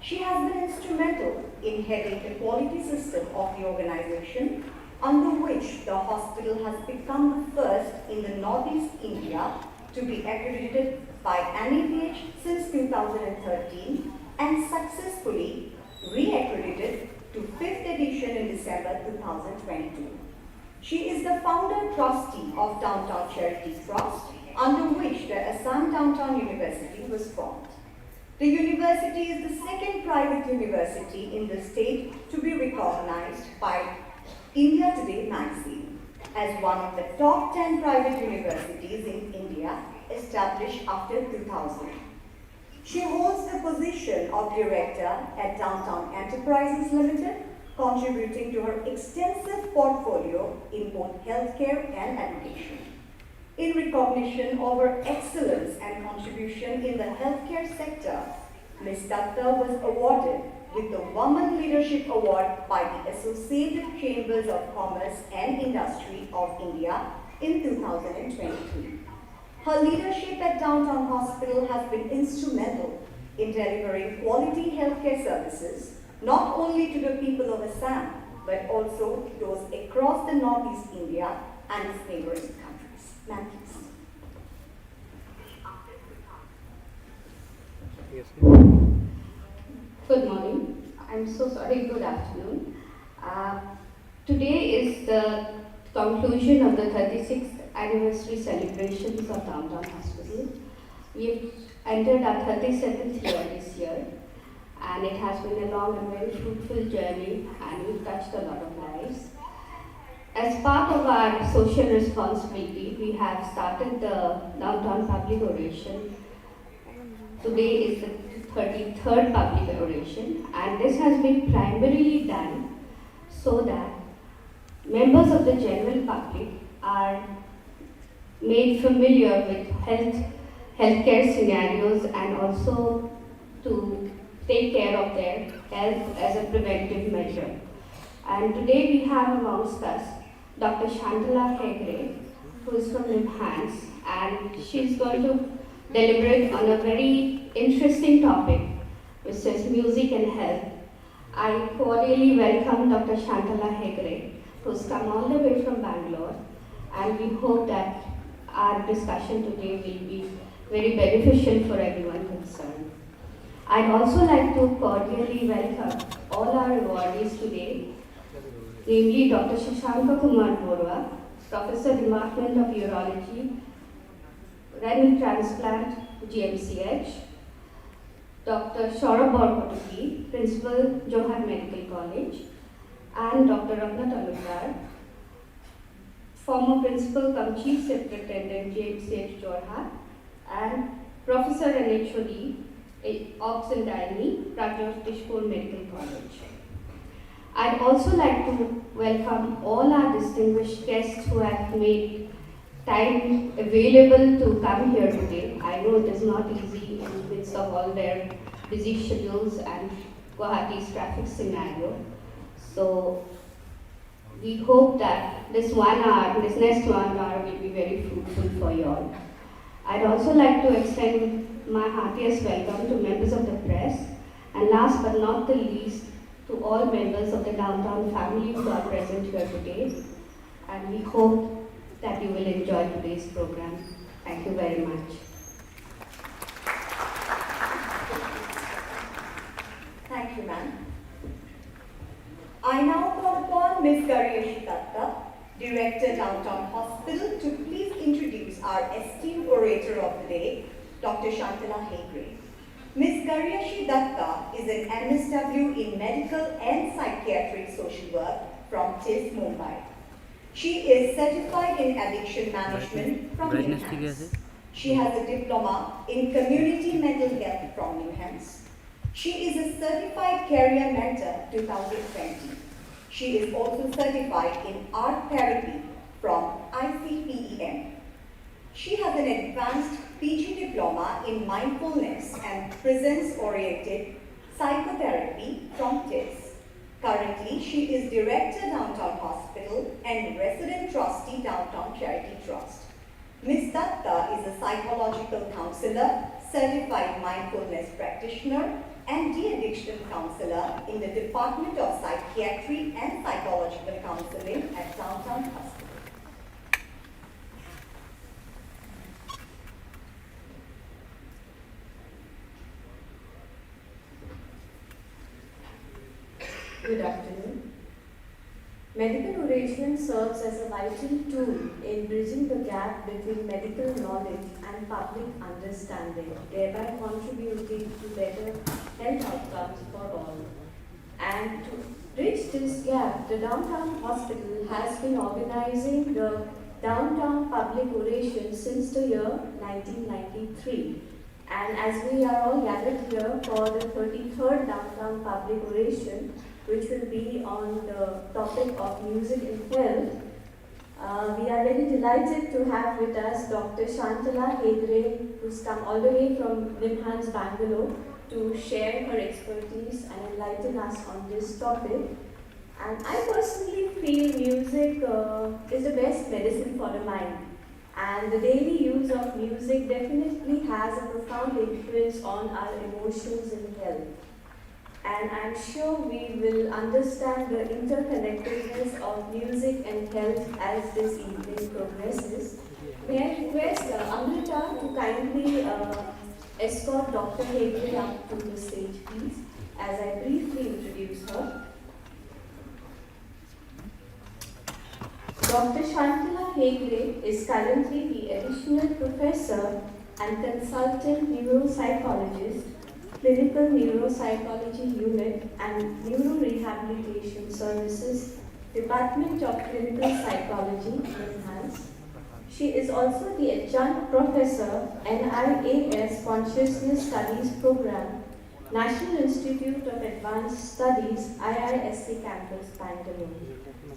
She has been instrumental in heading the quality system of the organization, under which the hospital has become the first in the Northeast India to be accredited by NABH since 2013 and successfully re-accredited to 5th edition in December 2022. She is the founder trustee of Downtown Charity Trust, under which the Assam Downtown University was formed. The university is the second private university in the state to be recognized by India Today magazine as one of the top 10 private universities in India established after 2000. She holds the position of director at Downtown Enterprises Limited, contributing to her extensive portfolio in both healthcare and education. In recognition of her excellence and contribution in the healthcare sector, Ms. Datta was awarded with the Women Leadership Award by the Associated Chambers of Commerce and Industry of India in 2023. Her leadership at Downtown Hospital has been instrumental in delivering quality healthcare services, not only to the people of Assam, but also to those across the Northeast India and its neighboring countries. Ma'am, please. Yes. Good morning. I'm so sorry, good afternoon. Today is the conclusion of the 36th anniversary celebrations of Downtown Hospital. We've entered our 37th year this year, and it has been a long and very fruitful journey, and we've touched a lot of lives. As part of our social responsibility, we have started the Downtown Public Oration. Today is the 33rd Public Oration, and this has been primarily done so that members of the general public are made familiar with healthcare scenarios and also to take care of their health as a preventive measure. And today we have amongst us Dr. Shantala Hegre, who is from NIMHANS, and she's going to deliberate on a very interesting topic, which is music and health. I cordially welcome Dr. Shantala Hegre, who's come all the way from Bangalore, and we hope that our discussion today will be very beneficial for everyone concerned. I'd also like to cordially welcome all our awardees today, namely Dr. Shashanka Kumar Borwa, Professor, Department of Urology, Renal Transplant, GMCH, Dr. Saurabh Borkotuki, Principal, Johar Medical College, and Dr. Raghunath Alukar, former Principal cum Chief Superintendent, GMCH Jorhat, and Professor and HOD, Ops and Gynae, Rajyotishpur Medical College. I'd also like to welcome all our distinguished guests who have made time available to come here today. I know it is not easy in the midst of all their busy schedules and Guwahati's traffic scenario. So we hope that this next 1 hour will be very fruitful for you all. I'd also like to extend my heartiest welcome to members of the press, and last but not the least, to all members of the Downtown family who are present here today. And we hope that you will enjoy today's program. Thank you very much. Thank you, ma'am. I now call upon Ms. Garyashi Datta, Director, Downtown Hospital, to please introduce our esteemed orator of the day, Dr. Shantala Hegre. Ms. Garyashi Datta is an MSW in Medical and Psychiatric Social Work from TIS, Mumbai. She is certified in addiction management from NIMHANS. She has a diploma in community mental health from NIMHANS. She is a certified career mentor 2020. She is also certified in art therapy from ICPEM. She has an advanced PG diploma in mindfulness and presence-oriented psychotherapy from TIS. Currently, she is Director, Downtown Hospital and Resident Trustee, Downtown Charity Trust. Ms. Datta is a psychological counselor, certified mindfulness practitioner, and de-addiction counselor in the Department of Psychiatry and Psychological Counseling at Downtown Hospital. Good afternoon. Medical oration serves as a vital tool in bridging the gap between medical knowledge and public understanding, thereby contributing to better health outcomes for all. And to bridge this gap, the Downtown Hospital has been organizing the Downtown Public Oration since the year 1993. And as we are all gathered here for the 33rd Downtown Public Oration, which will be on the topic of music and health, we are very delighted to have with us Dr. Shantala Hegre, who's come all the way from NIMHANS, Bangalore, to share her expertise and enlighten us on this topic. And I personally feel music is the best medicine for the mind. And the daily use of music definitely has a profound influence on our emotions and health. And I'm sure we will understand the interconnectedness of music and health as this evening progresses. May I request Amrita to kindly escort Dr. Hegde up to the stage, please, as I briefly introduce her. Dr. Shantala Hegde is currently the Additional Professor and Consultant Neuropsychologist, Clinical Neuropsychology Unit and Neurorehabilitation Services, Department of Clinical Psychology, Enhance. She is also the Adjunct Professor, NIAS Consciousness Studies Program, National Institute of Advanced Studies, IISc Campus, Bangalore.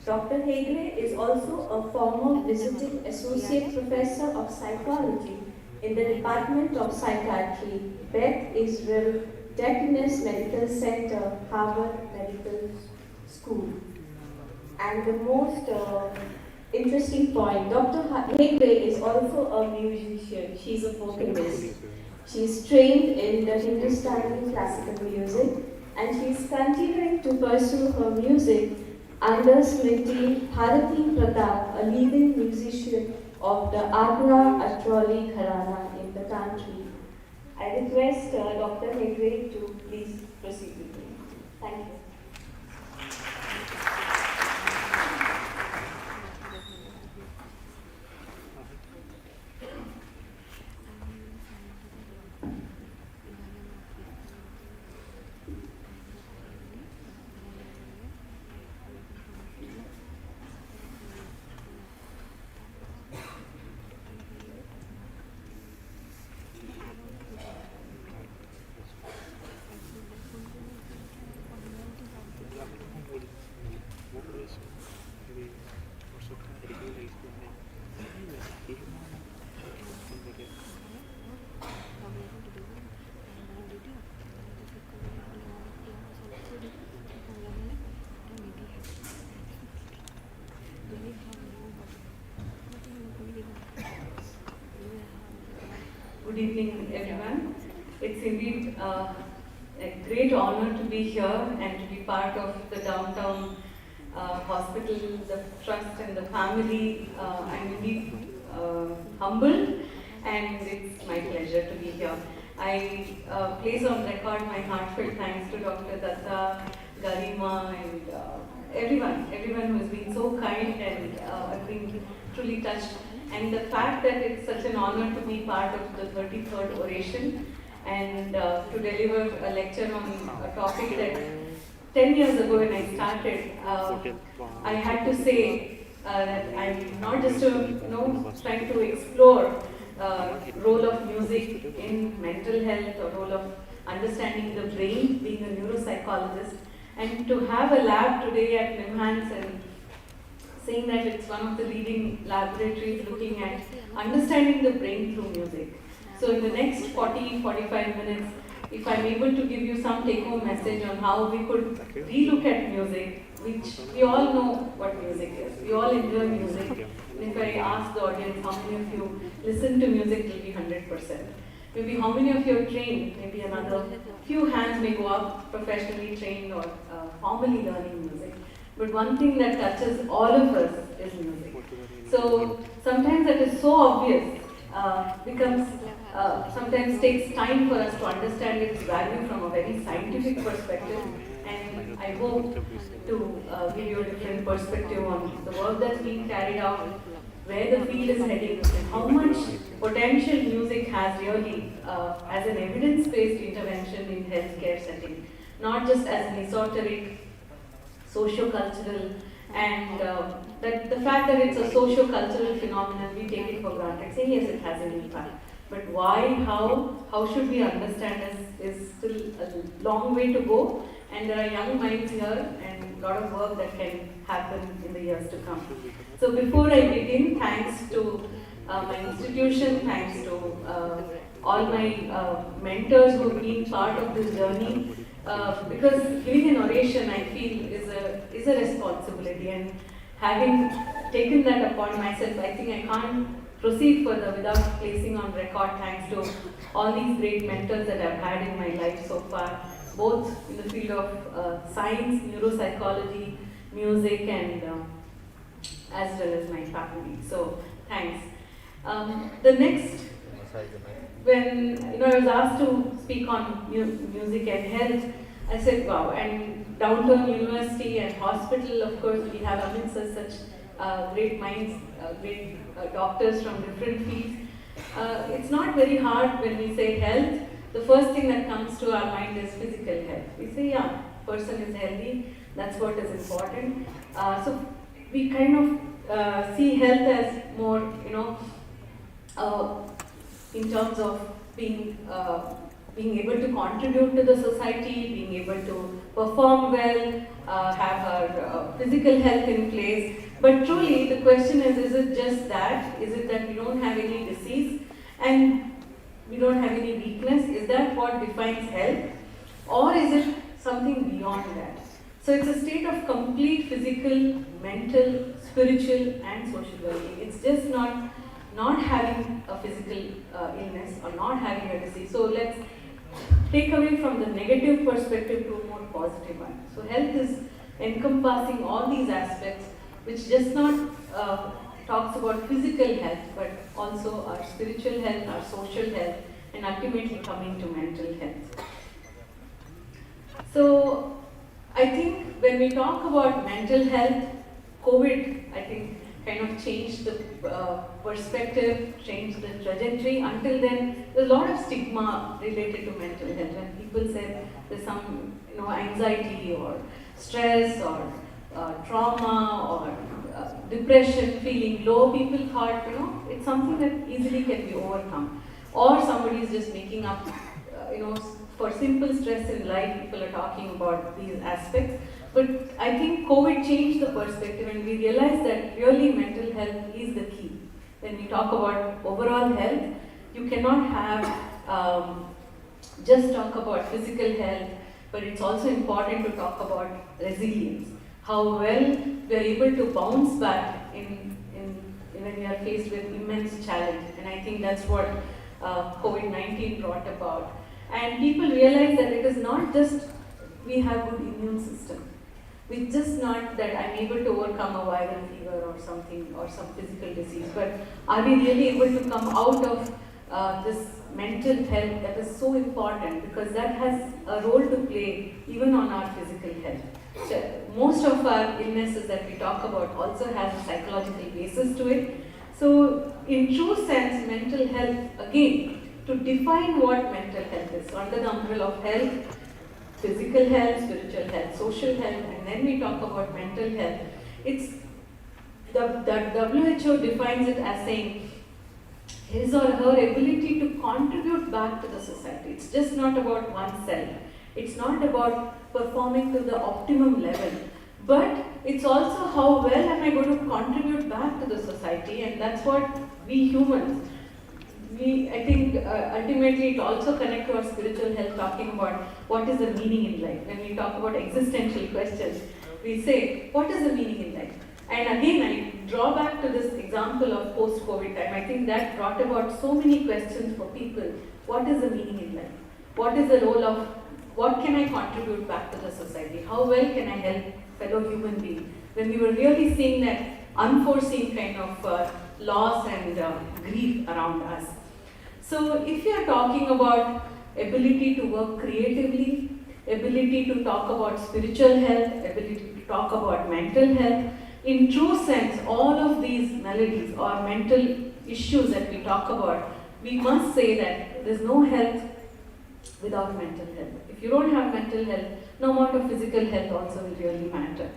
Dr. Hegde is also a former visiting Associate Professor of Psychology in the Department of Psychiatry, Beth Israel Deaconess Medical Center, Harvard Medical School. And the most interesting point, Dr. Hegde is also a musician. She's a vocalist. She's trained in the Hindustani classical music and she's continuing to pursue her music under Smriti Bharati Pratap, a leading musician of the Agra Atroli Gharana in the country. I request Dr. Hegde to please proceed with me. Thank you. Good evening, everyone. It's indeed a great honor to be here and to be part of the downtown hospital, the trust and the family. I'm indeed humbled and it's my pleasure to be here. I place on record my heartfelt thanks to Dr. Datta, Garima and everyone who has been so kind and I've been truly touched. And the fact that it's such an honor to be part of the 33rd oration and to deliver a lecture on a topic that 10 years ago when I started, I had to say that I'm not just trying to explore role of music in mental health or role of understanding the brain, being a neuropsychologist, and to have a lab today at NIMHANS and saying that it's one of the leading laboratories looking at understanding the brain through music. So in the next 40-45 minutes, if I'm able to give you some take-home message on how we could relook at music, which we all know what music is. We all enjoy music. And if I ask the audience how many of you listen to music, it will be 100%. Maybe how many of you are trained? Maybe another few hands may go up, professionally trained or formally learning music. But one thing that touches all of us is music. So sometimes that is so obvious, sometimes takes time for us to understand its value from a very scientific perspective. And I hope to give you a different perspective on the work that's being carried out, where the field is heading, and how much potential music has really as an evidence-based intervention in healthcare setting, not just as an esoteric socio-cultural, and that the fact that it's a socio-cultural phenomenon, we take it for granted, say yes, it has an impact. But why, how should we understand is still a long way to go, and there are young minds here and a lot of work that can happen in the years to come. So before I begin, thanks to my institution, thanks to all my mentors who have been part of this journey. Because giving an oration, I feel, is a responsibility, and having taken that upon myself, I think I can't proceed further without placing on record thanks to all these great mentors that I've had in my life so far, both in the field of science, neuropsychology, music, and as well as my family. So thanks. The next, when I was asked to speak on music and health, I said, wow. And Downtown University and hospital, of course, we have amidst us such great minds, great doctors from different fields. It's not very hard when we say health. The first thing that comes to our mind is physical health. We say, yeah, person is healthy, that's what is important. So we kind of see health as more, in terms of being able to contribute to the society, being able to perform well, have our physical health in place. But truly, the question is it just that? Is it that we don't have any disease and we don't have any weakness? Is that what defines health? Or is it something beyond that? So it's a state of complete physical, mental, spiritual, and social well-being. It's just not having a physical illness or not having a disease. So let's take away from the negative perspective to a more positive one. So health is encompassing all these aspects, which just not talks about physical health, but also our spiritual health, our social health, and ultimately coming to mental health. So I think when we talk about mental health, COVID, I think, kind of changed the perspective, changed the trajectory. Until then, there's a lot of stigma related to mental health. When people say there's some, anxiety or stress or trauma or depression, feeling low, people thought, it's something that easily can be overcome. Or somebody is just making up, for simple stress in life, people are talking about these aspects. But I think COVID changed the perspective, and we realized that really mental health is the key. When we talk about overall health, you cannot have just talk about physical health, but it's also important to talk about resilience. How well we are able to bounce back when we are faced with immense challenge. And I think that's what COVID-19 brought about. And people realize that it is not just we have good immune system. It's just not that I'm able to overcome a viral fever or something or some physical disease, but are we really able to come out of this mental health that is so important, because that has a role to play even on our physical health. So most of our illnesses that we talk about also has a psychological basis to it. So in true sense, mental health, again, to define what mental health is, so under the umbrella of health, physical health, spiritual health, social health, and then we talk about mental health. It's the WHO defines it as saying his or her ability to contribute back to the society. It's just not about oneself. It's not about performing to the optimum level, but it's also how well am I going to contribute back to the society, and that's what we humans. I think ultimately it also connects to our spiritual health, talking about what is the meaning in life. When we talk about existential questions, we say, what is the meaning in life? And again, I draw back to this example of post-COVID time. I think that brought about so many questions for people. What is the meaning in life? What is the role of, what can I contribute back to the society? How well can I help fellow human beings? When we were really seeing that unforeseen kind of loss and grief around us. So if you are talking about ability to work creatively, ability to talk about spiritual health, ability to talk about mental health, in true sense, all of these maladies or mental issues that we talk about, we must say that there's no health without mental health. If you don't have mental health, no amount of physical health also will really matter.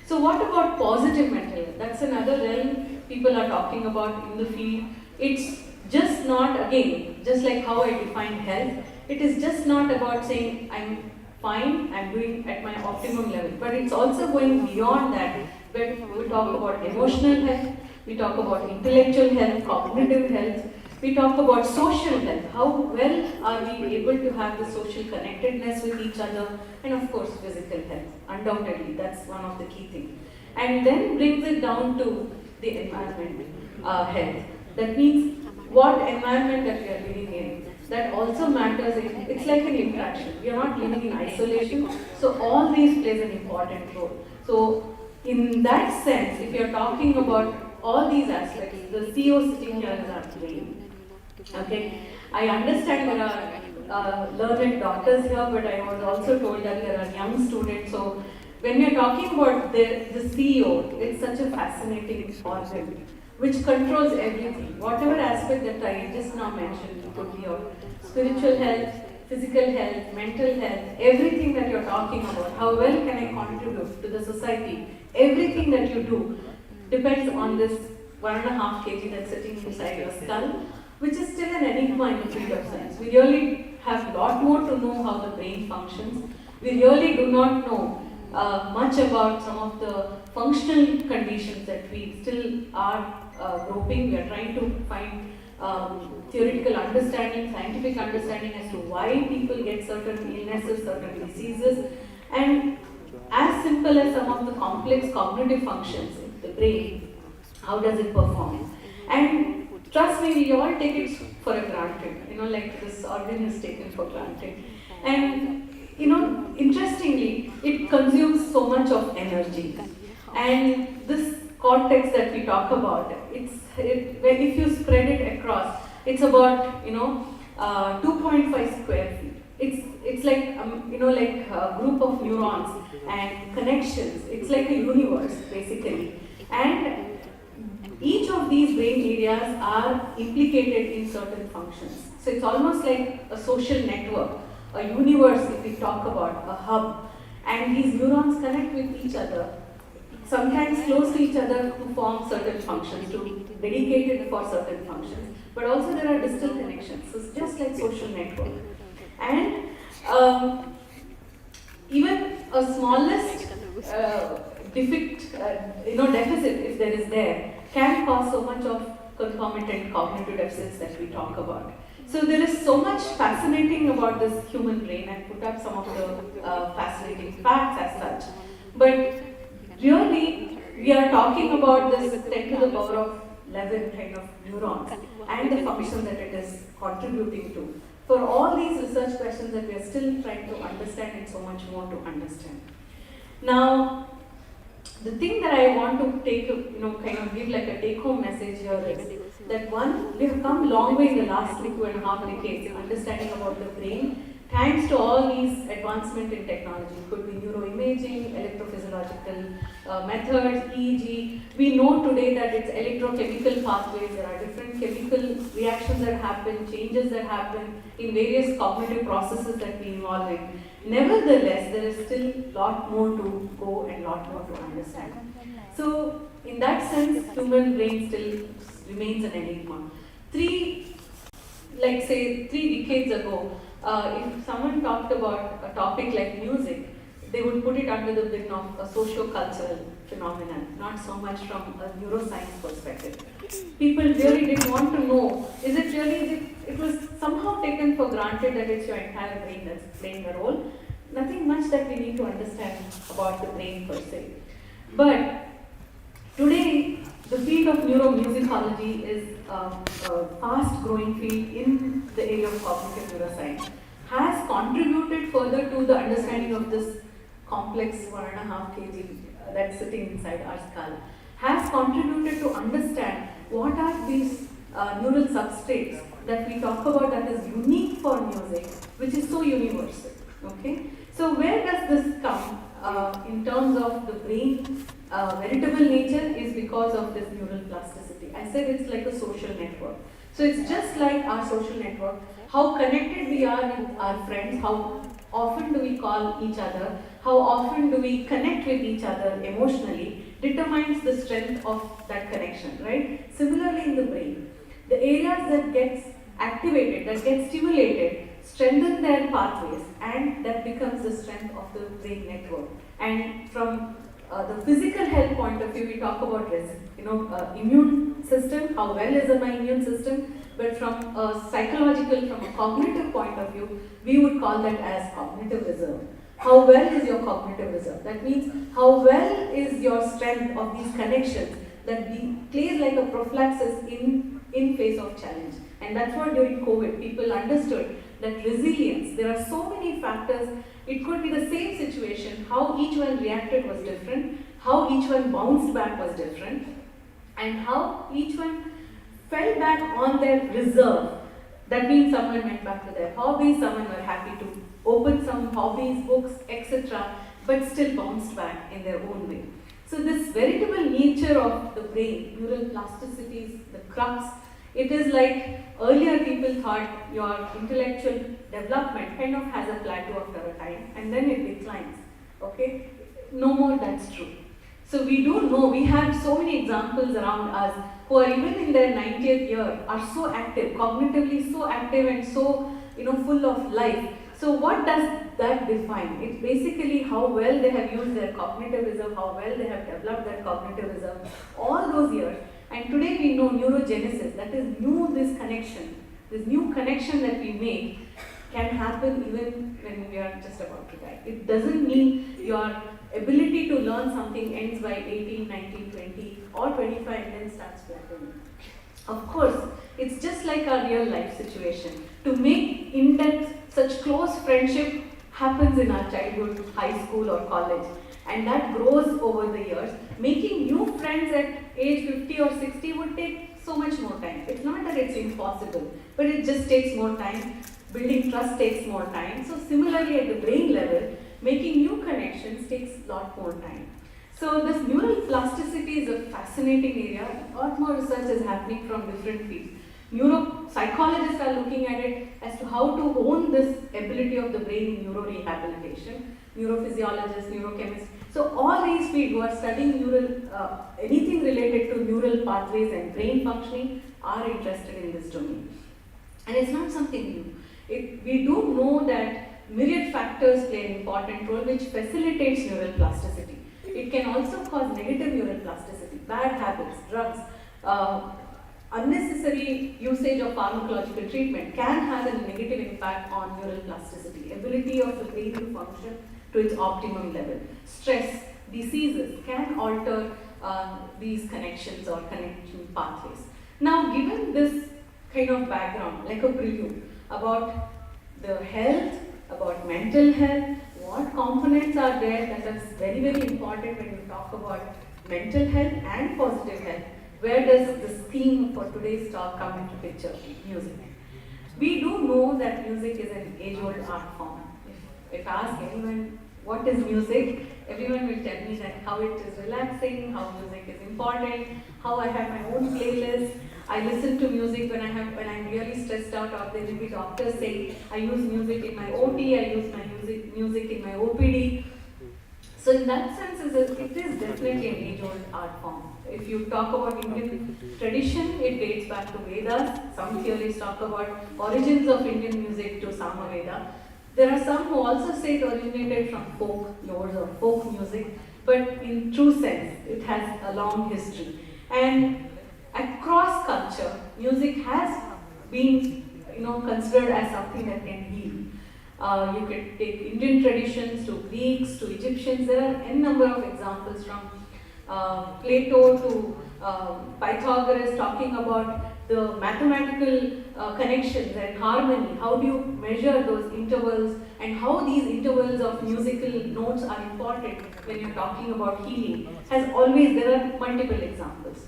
So what about positive mental health? That's another realm people are talking about in the field. It's just not, again, just like how I define health, it is just not about saying I'm fine, I'm doing at my optimum level, but it's also going beyond that. When we talk about emotional health, we talk about intellectual health, cognitive health, We talk about social health. How well are we able to have the social connectedness with each other? And of course, physical health. Undoubtedly, that's one of the key things. And then brings it down to the environment health. That means what environment that we are living in. That also matters. It's like an interaction. We are not living in isolation. So all these plays an important role. So in that sense, if you are talking about all these aspects, the CEO sitting here is our brain. Okay, I understand there are learned doctors here, but I was also told that there are young students. So when we are talking about the CEO, it's such a fascinating organ which controls everything. Whatever aspect that I just now mentioned, it could be your spiritual health, physical health, mental health, everything that you're talking about. How well can I contribute to the society? Everything that you do depends on this 1.5 kg that's sitting inside your skull, which is still an enigma in the field of science. We really have a lot more to know how the brain functions. We really do not know much about some of the functional conditions that we still are groping. We are trying to find theoretical understanding, scientific understanding as to why people get certain illnesses, certain diseases, and as simple as some of the complex cognitive functions in the brain, how does it perform? And trust me, we all take it for granted, like this organ is taken for granted. And interestingly, it consumes so much of energy. And this cortex that we talk about, if you spread it across, it's about 2.5 square feet. It's like like a group of neurons and connections. It's like a universe basically, and each of these brain areas are implicated in certain functions. So it's almost like a social network, a universe if we talk about, a hub. And these neurons connect with each other, sometimes close to each other to form certain functions, to dedicated for certain functions. But also there are distal connections, so it's just like social network. And even a smallest deficit, if there is there, can cause so much of concomitant cognitive deficits that we talk about. So there is so much fascinating about this human brain, and put up some of the fascinating facts as such. But really, we are talking about this 10 to the power of 11 kind of neurons and the function that it is contributing to. For all these research questions that we are still trying to understand, and so much more to understand. Now, the thing that I want to take, kind of give like a take-home message here is that one, we have come a long way in the last 2.5 decades in understanding about the brain, thanks to all these advancement in technology. It could be neuroimaging, electrophysiological methods, EEG. We know today that it's electrochemical pathways. There are different chemical reactions that happen, changes that happen in various cognitive processes that we involve in. Nevertheless, there is still a lot more to go and a lot more to understand. So, in that sense, human brain still remains an enigma. Three decades ago, if someone talked about a topic like music, they would put it under the bin of a socio-cultural phenomenon, not so much from a neuroscience perspective. People really didn't want to know, it was somehow taken for granted that it's your entire brain that's playing a role. Nothing much that we need to understand about the brain per se. But today, the field of neuromusicology is a fast-growing field in the area of cognitive neuroscience. Has contributed further to the understanding of this complex 1.5 kg that's sitting inside our skull. Has contributed to understand what are these neural substrates that we talk about that is unique for music, which is so universal. Okay, so where does this come in terms of the brain? Veritable nature is because of this neural plasticity. I said it's like a social network. So it's just like our social network. How connected we are with our friends, how often do we call each other, how often do we connect with each other emotionally, determines the strength of that connection, right? Similarly in the brain, the areas that gets activated, that get stimulated, strengthen their pathways, and that becomes the strength of the brain network. And from the physical health point of view, we talk about immune system, how well is my immune system, but from a psychological, from a cognitive point of view, we would call that as cognitive reserve. How well is your cognitive reserve? That means how well is your strength of these connections that plays like a prophylaxis in face of challenge. And that's what during COVID people understood, that resilience, there are so many factors. It could be the same situation, how each one reacted was different, how each one bounced back was different, and how each one fell back on their reserve. That means someone went back to their hobbies, someone were happy to open some hobbies, books, etc., but still bounced back in their own way. So this veritable nature of the brain, neural plasticities, the crux, it is like earlier people thought your intellectual development kind of has a plateau after a time and then it declines. Okay? No more that's true. So we do know, we have so many examples around us who are even in their 90th year, are so active, cognitively so active and so full of life. So what does that define? It's basically how well they have used their cognitive reserve, how well they have developed their cognitive reserve all those years. And today we know neurogenesis, that is this new connection that we make can happen even when we are just about to die. It doesn't mean your ability to learn something ends by 18, 19, 20 or 25 and then starts plateauing. Of course, it's just like our real life situation. To make in-depth, such close friendship happens in our childhood, high school or college, and that grows over the years. Making new friends at age 50 or 60 would take so much more time. It's not that it's impossible, but it just takes more time. Building trust takes more time. So similarly at the brain level, making new connections takes a lot more time. So this neural plasticity is a fascinating area. A lot more research is happening from different fields. Neuropsychologists are looking at it as to how to hone this ability of the brain in neurorehabilitation. Neurophysiologists, neurochemists. So all these fields who are studying anything related to neural pathways and brain functioning are interested in this domain. And it's not something new. We do know that myriad factors play an important role which facilitates neural plasticity. It can also cause negative neural plasticity, bad habits, drugs, unnecessary usage of pharmacological treatment can have a negative impact on neural plasticity, ability of the brain to function to its optimum level. Stress, diseases can alter these connections or connection pathways. Now, given this kind of background, like a preview about the health, about mental health, what components are there that is very, very important when we talk about mental health and positive health. Where does this theme for today's talk come into picture? Music. We do know that music is an age-old art form. If I ask anyone what is music, everyone will tell me that how it is relaxing, how music is important, how I have my own playlist. I listen to music when I'm really stressed out, or there will be doctors saying I use music in my OT, I use my music in my OPD. So in that sense, it is definitely an age-old art form. If you talk about Indian tradition, it dates back to Vedas. Some theorists talk about origins of Indian music to Samaveda. There are some who also say it originated from folk lores or folk music, but in true sense, it has a long history. And across culture, music has been considered as something that can heal. You could take Indian traditions to Greeks to Egyptians. There are n number of examples from Plato to Pythagoras talking about the mathematical connections and harmony. How do you measure those intervals and how these intervals of musical notes are important when you're talking about healing. There are multiple examples.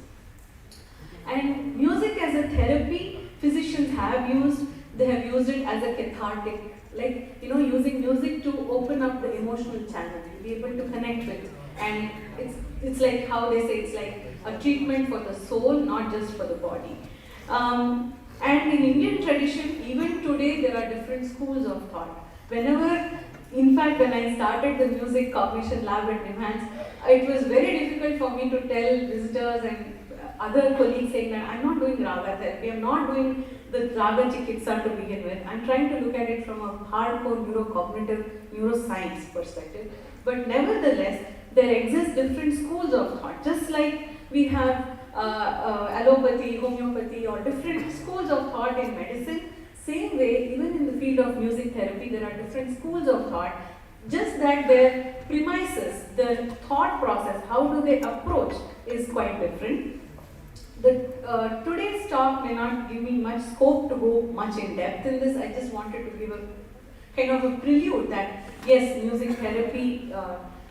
And music as a therapy, physicians have used it as a cathartic, like using music to open up the emotional channel, to be able to connect with. And it's like how they say it's like a treatment for the soul, not just for the body. And in Indian tradition, even today, there are different schools of thought. In fact, when I started the music cognition lab at NIMHANS, it was very difficult for me to tell visitors and other colleagues saying that I'm not doing raga therapy, I'm not doing the raga chikitsa to begin with. I'm trying to look at it from a hardcore neurocognitive neuroscience perspective. But nevertheless, there exist different schools of thought. Just like we have allopathy, homeopathy, or different schools of thought in medicine, same way, even in the field of music therapy, there are different schools of thought. Just that their premises, the thought process, how do they approach is quite different. Today's talk may not give me much scope to go much in depth in this. I just wanted to give a kind of a prelude that yes, music therapy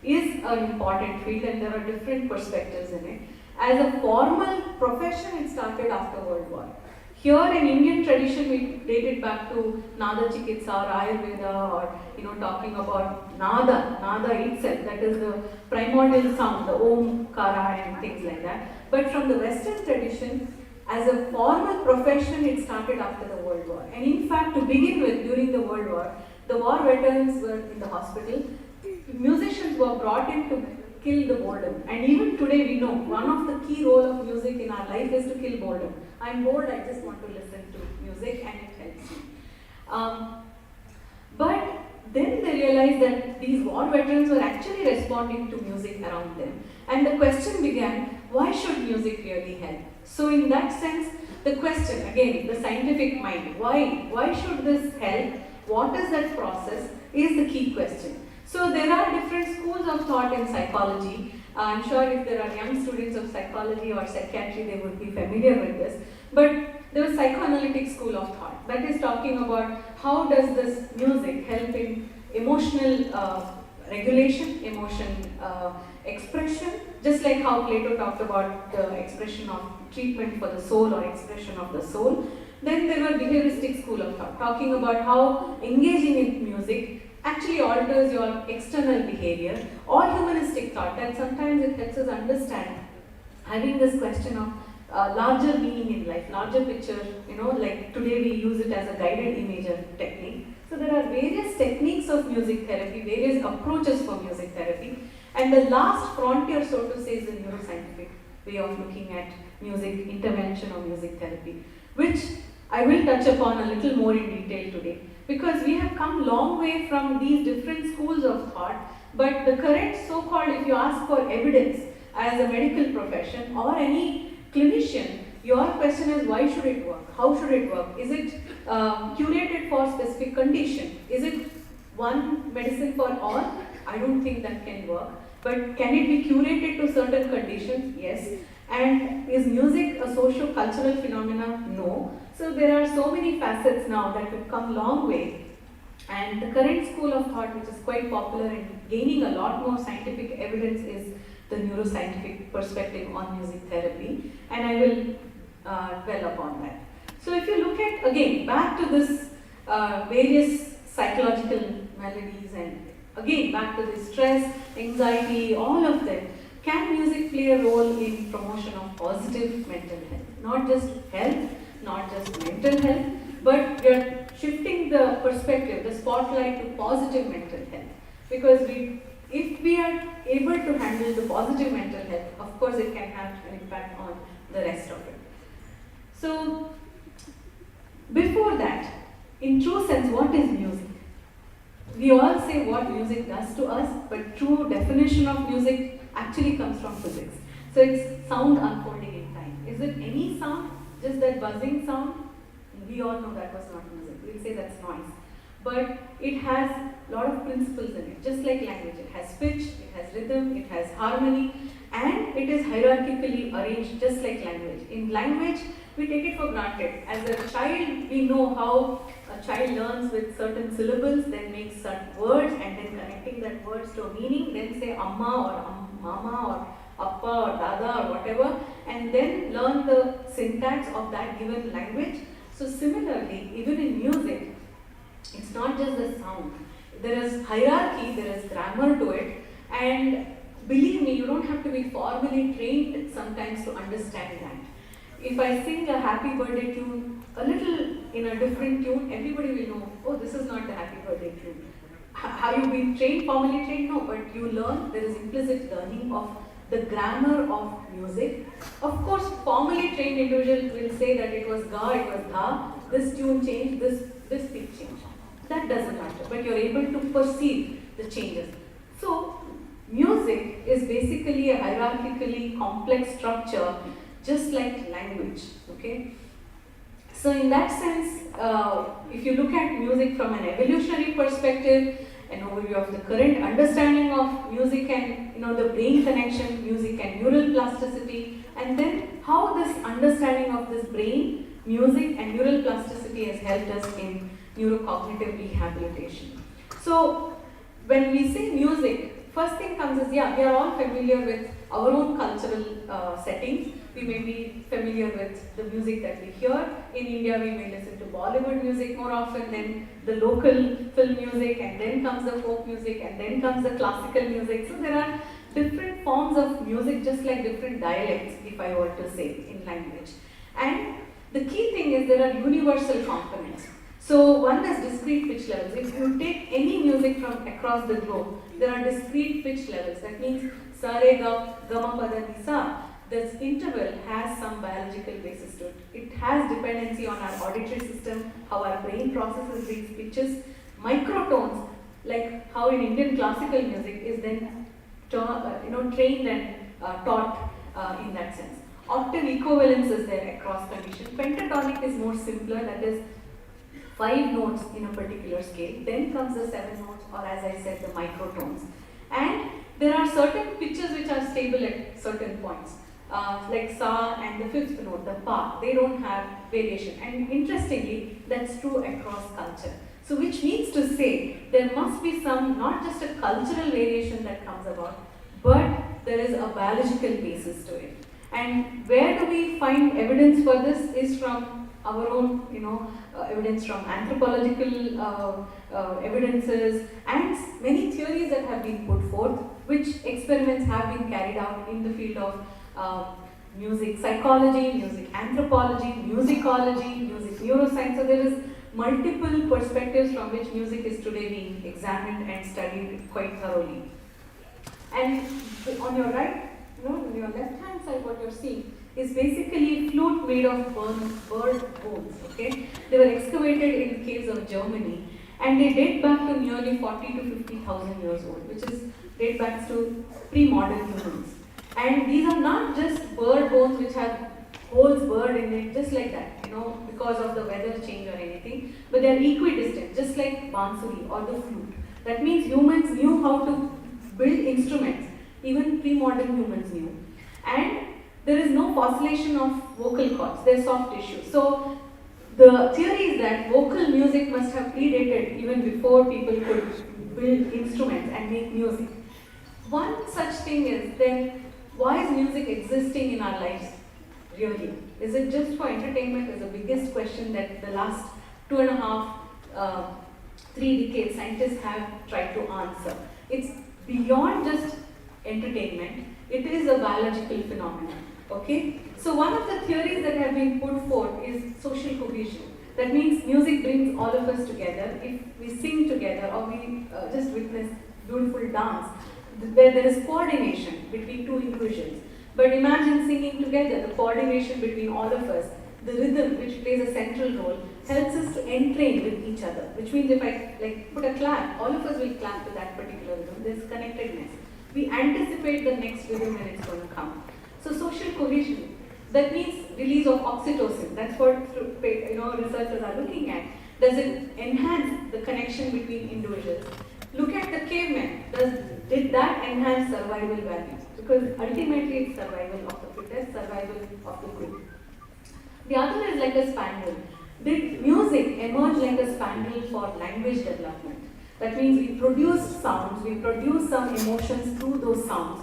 is an important field and there are different perspectives in it. As a formal profession, it started after World War. Here in Indian tradition, we date it back to Nada Chikitsa or Ayurveda, or talking about Nada itself, that is the primordial sound, the Om, Kara and things like that. But from the Western tradition, as a formal profession, it started after the World War. And in fact, to begin with, during the World War, the war veterans were in the hospital. Musicians were brought in to kill the boredom. And even today we know one of the key role of music in our life is to kill boredom. I'm bored, I just want to listen to music and it helps me. But then they realized that these war veterans were actually responding to music around them. And the question began, why should music really help? So in that sense, the question, again, the scientific mind, why should this help? What is that process is the key question. So there are different schools of thought in psychology. I'm sure if there are young students of psychology or psychiatry, they would be familiar with this. But there was psychoanalytic school of thought that is talking about how does this music help in emotional regulation, emotion expression, just like how Plato talked about the expression of treatment for the soul or expression of the soul. Then there were behavioristic school of thought talking about how engaging in music actually alters your external behavior, or humanistic thought that sometimes it helps us understand having this question of larger meaning in life, larger picture, like today we use it as a guided imager technique. So there are various techniques of music therapy, various approaches for music therapy, and the last frontier, so to say, is the neuroscientific way of looking at music intervention or music therapy, which I will touch upon a little more in detail today. Because we have come long way from these different schools of thought, but the correct so-called, if you ask for evidence as a medical profession or any clinician, your question is why should it work? How should it work? Is it curated for specific condition? Is it one medicine for all? I don't think that can work. But can it be curated to certain conditions? Yes. And is music a socio-cultural phenomenon? No. So there are so many facets now that have come long way, and the current school of thought, which is quite popular and gaining a lot more scientific evidence, is the neuroscientific perspective on music therapy, and I will dwell upon that. So if you look at, again, back to this various psychological maladies, and again back to this stress, anxiety, all of them, can music play a role in promotion of positive mental health? Not just health, not just mental health, but we are shifting the perspective, the spotlight to positive mental health. Because if we are able to handle the positive mental health, of course it can have an impact on the rest of it. So, before that, in true sense, what is music? We all say what music does to us, but true definition of music actually comes from physics. So it's sound unfolding in time. Is it any sound? Just that buzzing sound? We all know that was not music. We'll say that's noise. But it has a lot of principles in it, just like language. It has pitch, it has rhythm, it has harmony, and it is hierarchically arranged just like language. In language, we take it for granted. As a child, we know how a child learns with certain syllables, then makes certain words, and then connecting that words to a meaning, then say amma or mama or appa or dada or whatever, and then learn the syntax of that given language. So similarly, even in music, it's not just the sound. There is hierarchy, there is grammar to it, and believe me, you don't have to be formally trained sometimes to understand that. If I sing a happy birthday tune, a little in a different tune, everybody will know, oh, this is not the happy birthday tune. Have you been trained, formally trained? No, but you learn, there is implicit learning of the grammar of music. Of course, formally trained individuals will say that it was ga, it was dha, this tune changed, this pitch changed. That doesn't matter, but you're able to perceive the changes. So, music is basically a hierarchically complex structure, just like language, okay? So in that sense, if you look at music from an evolutionary perspective, an overview of the current understanding of music and the brain connection, music and neural plasticity, and then how this understanding of this brain, music and neural plasticity has helped us in neurocognitive rehabilitation. So when we say music, first thing comes is, yeah, we are all familiar with our own cultural settings. We may be familiar with the music that we hear. In India, we may listen to Bollywood music more often than the local film music, and then comes the folk music, and then comes the classical music. So there are different forms of music, just like different dialects, if I were to say, in language. And the key thing is there are universal components. So one is discrete pitch levels. If you take any music from across the globe, there are discrete pitch levels. That means sa re ga ma pa da ni sa. This interval has some biological basis to it. It has dependency on our auditory system, how our brain processes these pitches. Microtones, like how in Indian classical music is then trained and taught in that sense. Octave equivalence is there across conditions. Pentatonic is more simpler, that is 5 notes in a particular scale. Then comes the 7 notes, or as I said, the microtones. And there are certain pitches which are stable at certain points. Like sa and the 5th note, the pa, they don't have variation. And interestingly, that's true across culture. So which means to say, there must be some, not just a cultural variation that comes about, but there is a biological basis to it. And where do we find evidence for this is from our own, evidence from anthropological evidences and many theories that have been put forth, which experiments have been carried out in the field of music psychology, music anthropology, musicology, music neuroscience. So there is multiple perspectives from which music is today being examined and studied quite thoroughly. And on your right, on your left hand side, what you're seeing is basically flute made of bird bones. Okay, they were excavated in the caves of Germany, and they date back to nearly 40 to 50,000 years old, which is date back to pre-modern humans. And these are not just bird bones which have holes burrowed in it, just like that, because of the weather change or anything, but they are equidistant, just like bansuri or the flute. That means humans knew how to build instruments, even pre-modern humans knew. And there is no fossilization of vocal cords, they are soft tissue. So the theory is that vocal music must have predated even before people could build instruments and make music. One such thing is, then, why is music existing in our lives, really? Is it just for entertainment? Is the biggest question that the last 2.5, 3 decades scientists have tried to answer. It's beyond just entertainment, it is a biological phenomenon, okay? So one of the theories that have been put forth is social cohesion. That means music brings all of us together. If we sing together or we just witness beautiful dance, where there is coordination between 2 individuals. But imagine singing together, the coordination between all of us, the rhythm which plays a central role, helps us to entrain with each other. Which means if I put a clap, all of us will clap to that particular rhythm. There's connectedness. We anticipate the next rhythm when it's going to come. So social cohesion, that means release of oxytocin. That's what researchers are looking at. Does it enhance the connection between individuals? Look at the cavemen. Did that enhance survival value? Because ultimately it's survival of the fittest, survival of the group. The other is like a spandrel. Did music emerge like a spandrel for language development? That means we produce sounds, we produce some emotions through those sounds,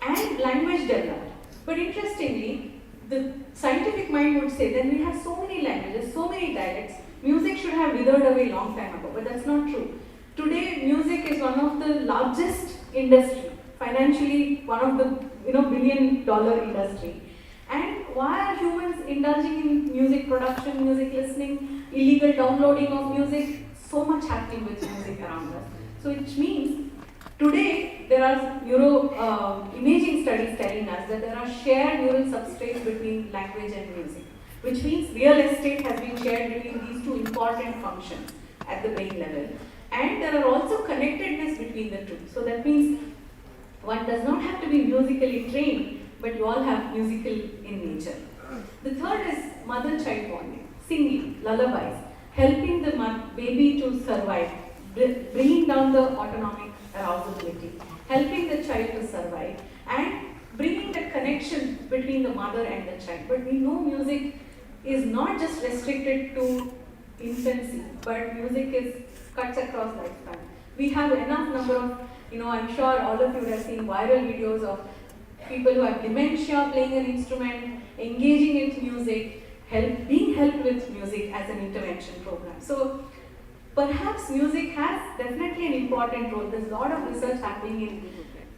and language developed. But interestingly, the scientific mind would say, then we have so many languages, so many dialects, music should have withered away long time ago, but that's not true. Today, music is one of the largest industry, financially one of the billion-dollar industry. And why are humans indulging in music production, music listening, illegal downloading of music? So much happening with music around us. So which means today there are neuro imaging studies telling us that there are shared neural substrates between language and music, which means real estate has been shared between these two important functions at the brain level. And there are also connectedness between the two. So that means one does not have to be musically trained, but you all have musical in nature. The third is mother-child bonding, singing, lullabies, helping the baby to survive, bringing down the autonomic arousability, helping the child to survive, and bringing the connection between the mother and the child. But we know music is not just restricted to infancy, but music cuts across lifespan. We have enough number of, I'm sure all of you have seen viral videos of people who have dementia playing an instrument, engaging in music, being helped with music as an intervention program. So perhaps music has definitely an important role. There's a lot of research happening in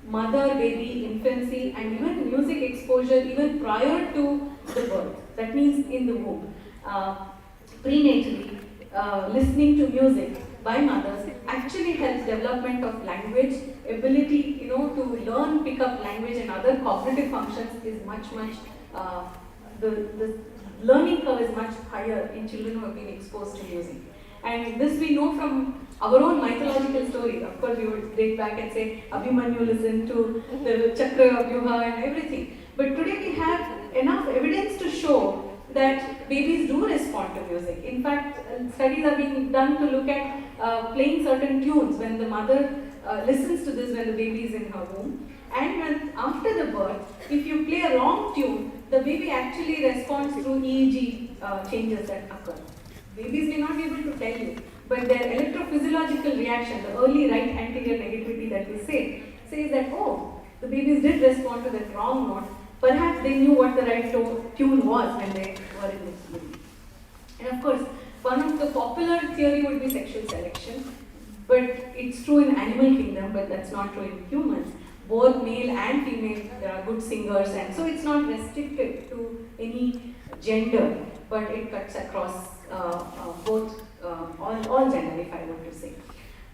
mother, baby, infancy, and even music exposure even prior to the birth. That means in the womb. Prenatally, listening to music by mothers actually helps development of language, ability, to learn, pick up language and other cognitive functions is much, the learning curve is much higher in children who have been exposed to music. And this we know from our own mythological story. Of course, we would date back and say, Abhimanyu listened to the Chakra Vyuha and everything. But today we have enough evidence to show that babies do respond to music. In fact, studies are being done to look at playing certain tunes when the mother listens to this when the baby is in her womb. And when after the birth, if you play a wrong tune, the baby actually responds through EEG changes that occur. Babies may not be able to tell you, but their electrophysiological reaction, the early right anterior negativity that we say, says that, oh, the babies did respond to that wrong note. Perhaps they knew what the right tune was when they were in this movie. And of course, one of the popular theory would be sexual selection, but it's true in animal kingdom, but that's not true in humans. Both male and female are good singers, and so it's not restricted to any gender, but it cuts across both all gender, if I were to say.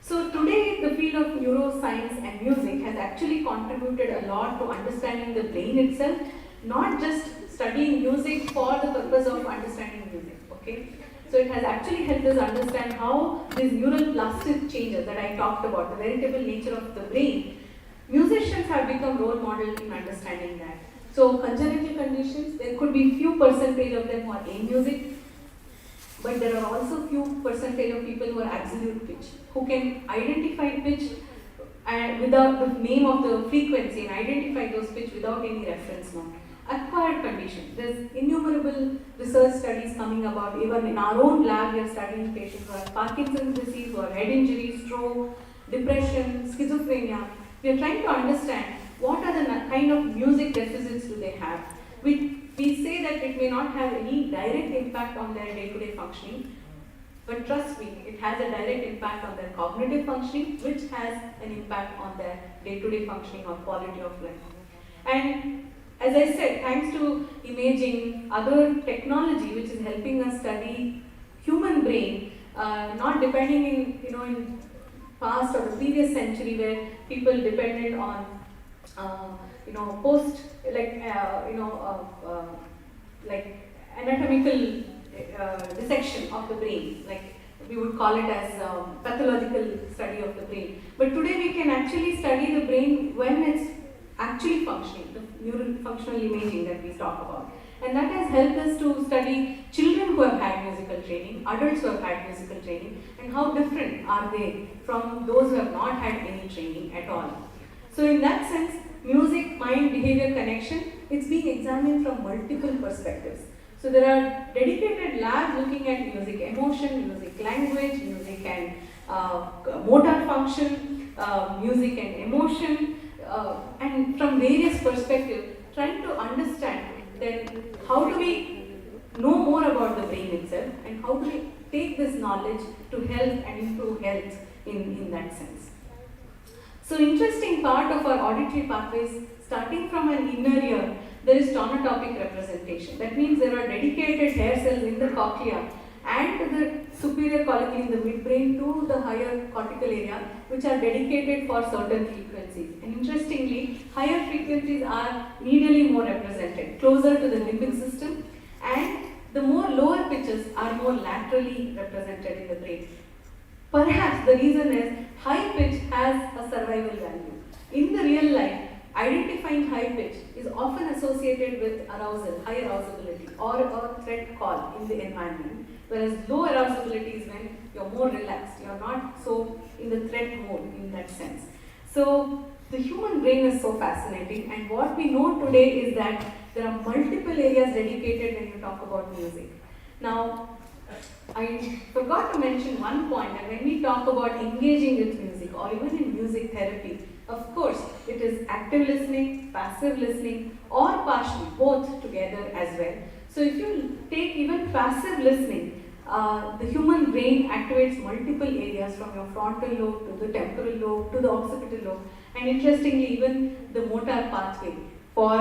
So today, the field of neuroscience and music has actually contributed a lot to understanding the brain itself, not just studying music for the purpose of understanding music, okay? So it has actually helped us understand how these neural plastic changes that I talked about, the veritable nature of the brain, musicians have become role models in understanding that. So congenital conditions, there could be few percentage of them who are in music, but there are also few percentage of people who are absolute pitch, who can identify pitch and without the name of the frequency and identify those pitch without any reference note. Acquired condition. There's innumerable research studies coming about. Even in our own lab, we are studying patients who have Parkinson's disease, who have head injury, stroke, depression, schizophrenia. We are trying to understand what are the kind of music deficits do they have. We say that it may not have any direct impact on their day-to-day functioning, but trust me, it has a direct impact on their cognitive functioning, which has an impact on their day-to-day functioning or quality of life. And as I said, thanks to imaging, other technology which is helping us study human brain, not depending in past or the previous century where people depended on like anatomical dissection of the brain, like we would call it as pathological study of the brain. But today we can actually study the brain when it's actually functioning, the neural functional imaging that we talk about. And that has helped us to study children who have had musical training, adults who have had musical training, and how different are they from those who have not had any training at all. So in that sense, music, mind, behavior connection, it's being examined from multiple perspectives. So there are dedicated labs looking at music emotion, music language, music and motor function, music and emotion, and from various perspectives, trying to understand then how do we know more about the brain itself and how do we take this knowledge to help and improve health in that sense. So interesting part of our auditory pathways, starting from an inner ear, there is tonotopic representation. That means there are dedicated hair cells in the cochlea and the superior colloquially in the midbrain to the higher cortical area, which are dedicated for certain frequencies. And interestingly, higher frequencies are medially more represented, closer to the limbic system, and the more lower pitches are more laterally represented in the brain. Perhaps the reason is high pitch has a survival value. In the real life, identifying high pitch is often associated with arousal, high arousability, or a threat call in the environment, whereas low arousability is when you're more relaxed, you're not so in the threat mode in that sense. So the human brain is so fascinating, and what we know today is that there are multiple areas dedicated when you talk about music. Now, I forgot to mention one point, that when we talk about engaging with music or even in music therapy, of course, it is active listening, passive listening, or partially, both together as well. So if you take even passive listening, the human brain activates multiple areas from your frontal lobe to the temporal lobe to the occipital lobe, and interestingly, even the motor pathway for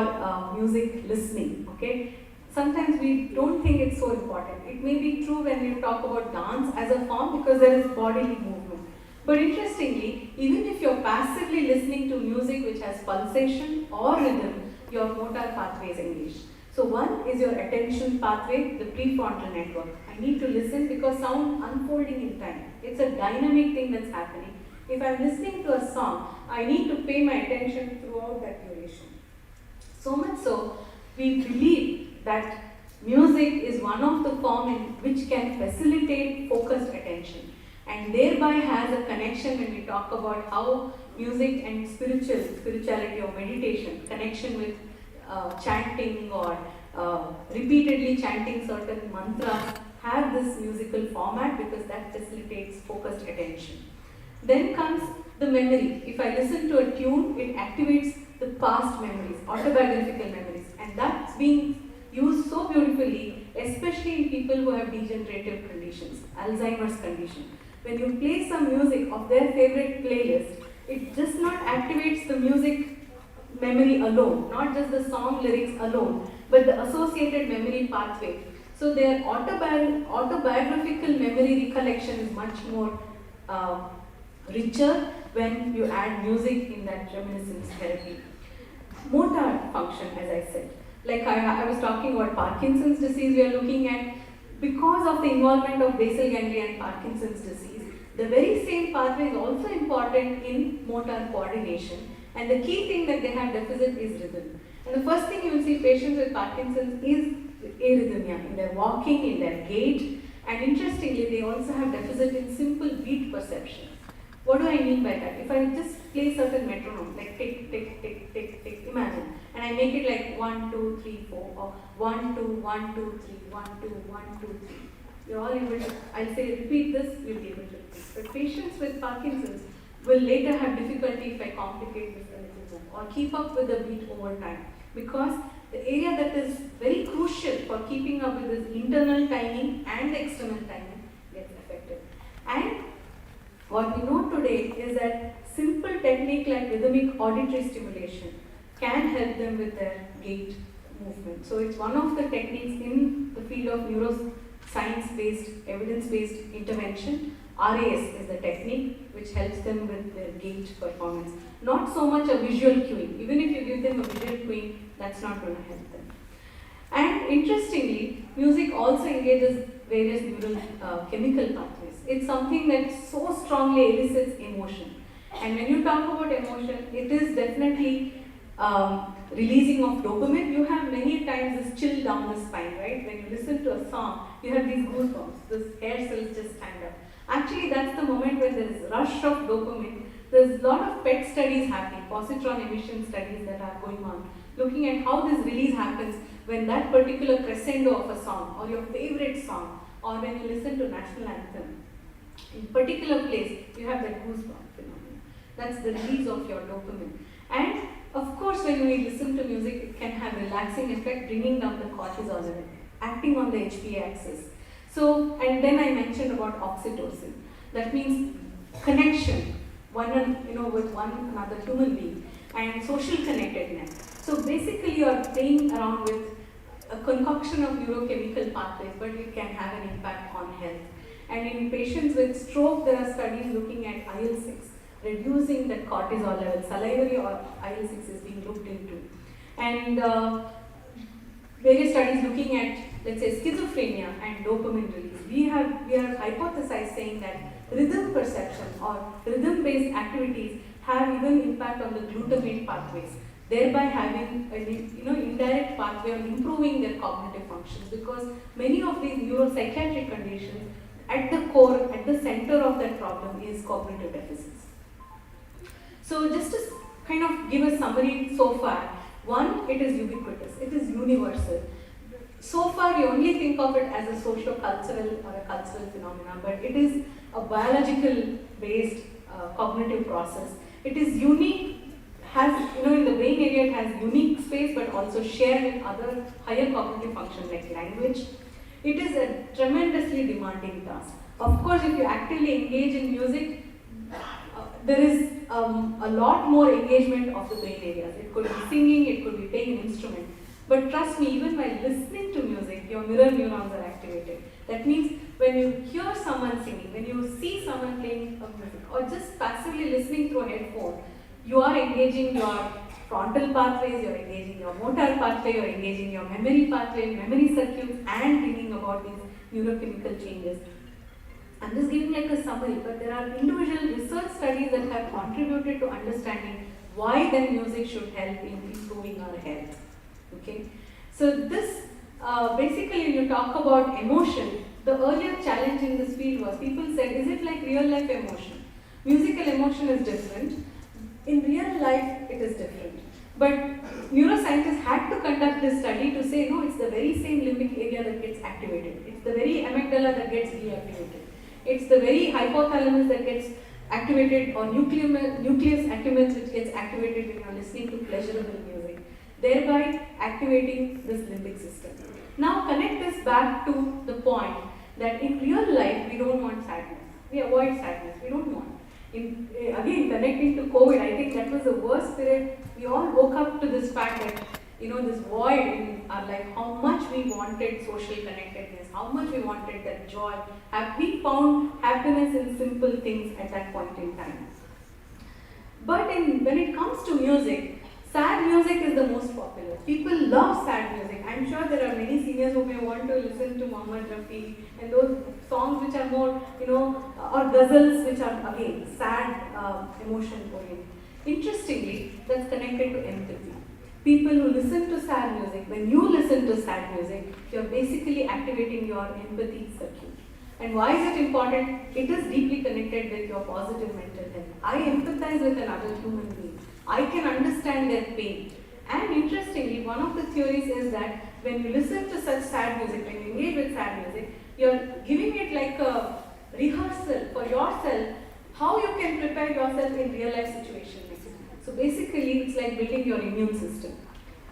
music listening. Okay. Sometimes we don't think it's so important. It may be true when you talk about dance as a form because there is bodily movement. But interestingly, even if you're passively listening to music which has pulsation or rhythm, your motor pathway is engaged. So one is your attention pathway, the prefrontal network. I need to listen because sound unfolding in time. It's a dynamic thing that's happening. If I'm listening to a song, I need to pay my attention throughout that duration. So much so, we believe that music is one of the forms which can facilitate focused attention, and thereby has a connection when we talk about how music and spirituality or meditation, connection with chanting or repeatedly chanting certain mantras, have this musical format because that facilitates focused attention. Then comes the memory. If I listen to a tune, it activates the past memories, autobiographical memories, and that's being used so beautifully, especially in people who have degenerative conditions, Alzheimer's condition. When you play some music of their favorite playlist, it just not activates the music memory alone, not just the song lyrics alone, but the associated memory pathway. So their autobiographical memory recollection is much more richer when you add music in that reminiscence therapy. Motor function, as I said. Like I was talking about Parkinson's disease, we are looking at, because of the involvement of basal ganglia and Parkinson's disease, the very same pathway is also important in motor coordination, and the key thing that they have deficit is rhythm. And the first thing you will see patients with Parkinson's is arrhythmia in their walking, in their gait, and interestingly, they also have deficit in simple beat perception. What do I mean by that? If I just play certain metronome, like tick, tick, tick, tick, tick, imagine, and I make it like 1, 2, 3, 4, or 1, 2, 1, 2, 3, 1, 2, 1, 2, 3. You're all able to, I'll say repeat this, you'll be able to repeat. But patients with Parkinson's will later have difficulty if I complicate this a little more, or keep up with the beat over time. Because the area that is very crucial for keeping up with this internal timing and the external timing gets affected. And what we know today is that simple technique like rhythmic auditory stimulation can help them with their gait movement. So it's one of the techniques in the field of neuroscience-based, evidence-based intervention. RAS is the technique which helps them with their gait performance. Not so much a visual cueing. Even if you give them a visual cueing, that's not going to help them. And interestingly, music also engages various neural chemical pathways. It's something that so strongly elicits emotion. And when you talk about emotion, it is definitely releasing of dopamine. You have many times this chill down the spine, right? When you listen to a song, you have these goosebumps, this hair cells just stand up. Actually, that's the moment when there is rush of dopamine. There's a lot of PET studies happening, positron emission studies that are going on, looking at how this release happens when that particular crescendo of a song, or your favorite song, or when you listen to national anthem, in particular place, you have that goosebump phenomenon. That's the release of your dopamine. And of course, when we listen to music, it can have relaxing effect, bringing down the cortisol level, acting on the HPA axis. So, and then I mentioned about oxytocin. That means connection, with one another human being, and social connectedness. So basically, you are playing around with a concoction of neurochemical pathways, but it can have an impact on health. And in patients with stroke, there are studies looking at IL-6, reducing the cortisol level. Salivary or IL-6 is being looked into. And various studies looking at, let's say, schizophrenia and dopamine release. We are hypothesized saying that rhythm perception or rhythm-based activities have even impact on the glutamate pathways, thereby having an indirect pathway on improving their cognitive functions, because many of these neuropsychiatric conditions, at the core, at the center of that problem is cognitive deficits. So just to kind of give a summary so far, one, it is ubiquitous, it is universal. So far, we only think of it as a socio-cultural or a cultural phenomenon, but it is a biological based cognitive process. It is unique, has, in the brain area, it has unique space, but also shared with other higher cognitive functions like language. It is a tremendously demanding task. Of course, if you actively engage in music, there is a lot more engagement of the brain areas. It could be singing, it could be playing an instrument. But trust me, even while listening to music, your mirror neurons are activated. That means when you hear someone singing, when you see someone playing music, or just passively listening through a headphone, you are engaging your frontal pathways, you are engaging your motor pathway, you are engaging your memory pathway, memory circuits, and thinking about these neurochemical changes. I'm just giving like a summary, but there are individual research studies that have contributed to understanding why then music should help in improving our health. Okay, so this basically, when you talk about emotion, the earlier challenge in this field was people said, is it like real life emotion? Musical emotion is different. In real life, it is different. But neuroscientists had to conduct this study to say, no, it's the very same limbic area that gets activated. It's the very amygdala that gets deactivated. It's the very hypothalamus that gets activated, or nucleus accumbens which gets activated when you're listening to pleasurable music, thereby activating this limbic system. Now connect this back to the point that in real life, we don't want sadness. We avoid sadness. We don't want. Again, connecting to COVID, I think that was the worst period. We all woke up to this fact that, this void in our life, how much we wanted social connectedness, how much we wanted that joy. Have we found happiness in simple things at that point in time? But when it comes to music, sad music is the most popular. People love sad music. I'm sure there are many seniors who may want to listen to Muhammad Rafi and those songs which are more, or ghazals which are again sad emotion oriented. Interestingly, that's connected to empathy. People who listen to sad music, when you listen to sad music, you're basically activating your empathy circuit. And why is it important? It is deeply connected with your positive mental health. I empathize with another human being. I can understand their pain. And interestingly, one of the theories is that when you listen to such sad music, when you engage with sad music, you're giving it like a rehearsal for yourself, how you can prepare yourself in real life situations. So basically, it's like building your immune system.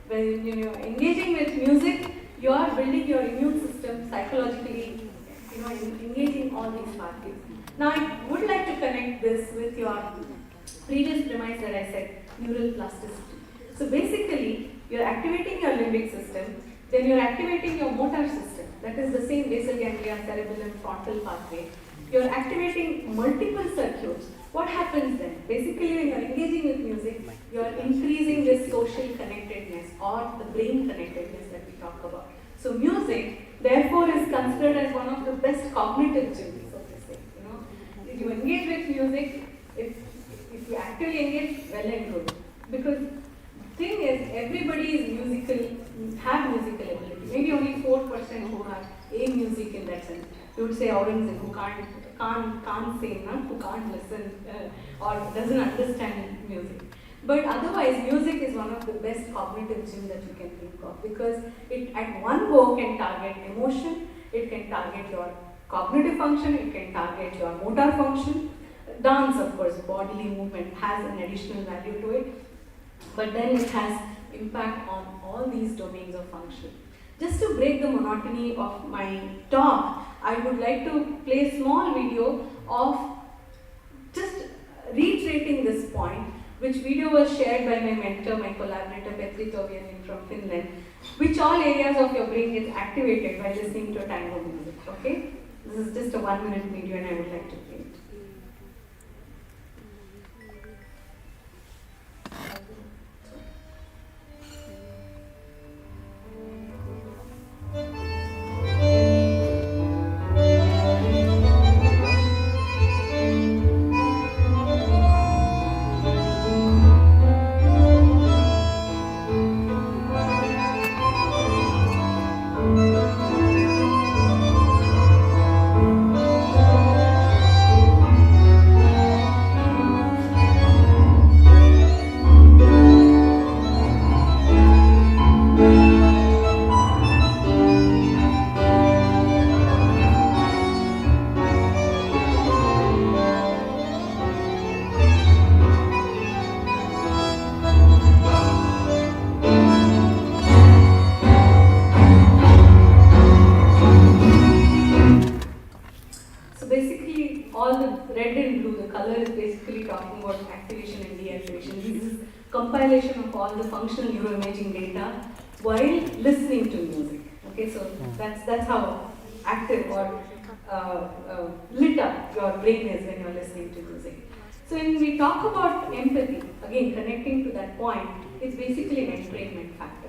When you're engaging with music, you are building your immune system psychologically, engaging all these pathways. Now, I would like to connect this with your previous premise that I said, neural plasticity. So basically, you're activating your limbic system, then you're activating your motor system. That is the same basal ganglia, cerebellum, frontal pathway. You're activating multiple circuits. What happens then? Basically, when you're engaging with music, you're increasing this social connectedness or the brain connectedness that we talk about. So music, therefore, is considered as one of the best cognitive gyms, so to say. If you engage with music, if you actively engage, well and good. Because the thing is, everybody is have musical ability. Maybe only 4% who have a music in that sense. You would say Aurangzeb, who can't sing, who can't listen, or doesn't understand music. But otherwise, music is one of the best cognitive gyms that you can think of, because it at one go can target emotion, it can target your cognitive function, it can target your motor function. Dance, of course, bodily movement has an additional value to it, but then it has impact on all these domains of function. Just to break the monotony of my talk, I would like to play a small video of just reiterating this point, which video was shared by my mentor, my collaborator Petri Tovianen from Finland, which all areas of your brain gets activated by listening to tango music, okay? This is just a 1-minute video and I would like to play it. So basically, all the red and blue, the color is basically talking about activation and deactivation. This is compilation of all the functional neuroimaging data while listening to music. Okay, so that's how active or lit up your brain is when you're listening to music. So when we talk about empathy, again connecting to that point, it's basically an entrainment factor.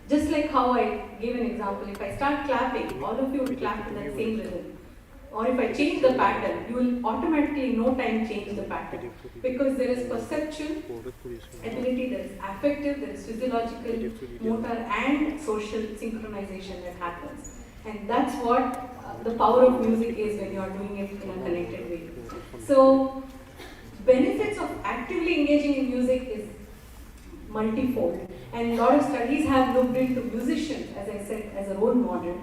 Just like how I gave an example, if I start clapping, all of you will clap to that same rhythm. Or if I change the pattern, you will automatically in no time change the pattern. Because there is perceptual ability, there is affective, there is physiological, motor and social synchronization that happens. And that's what the power of music is when you are doing it in a connected way. So, benefits of actively engaging in music is multifold. And a lot of studies have looked into musicians, as I said, as a role model.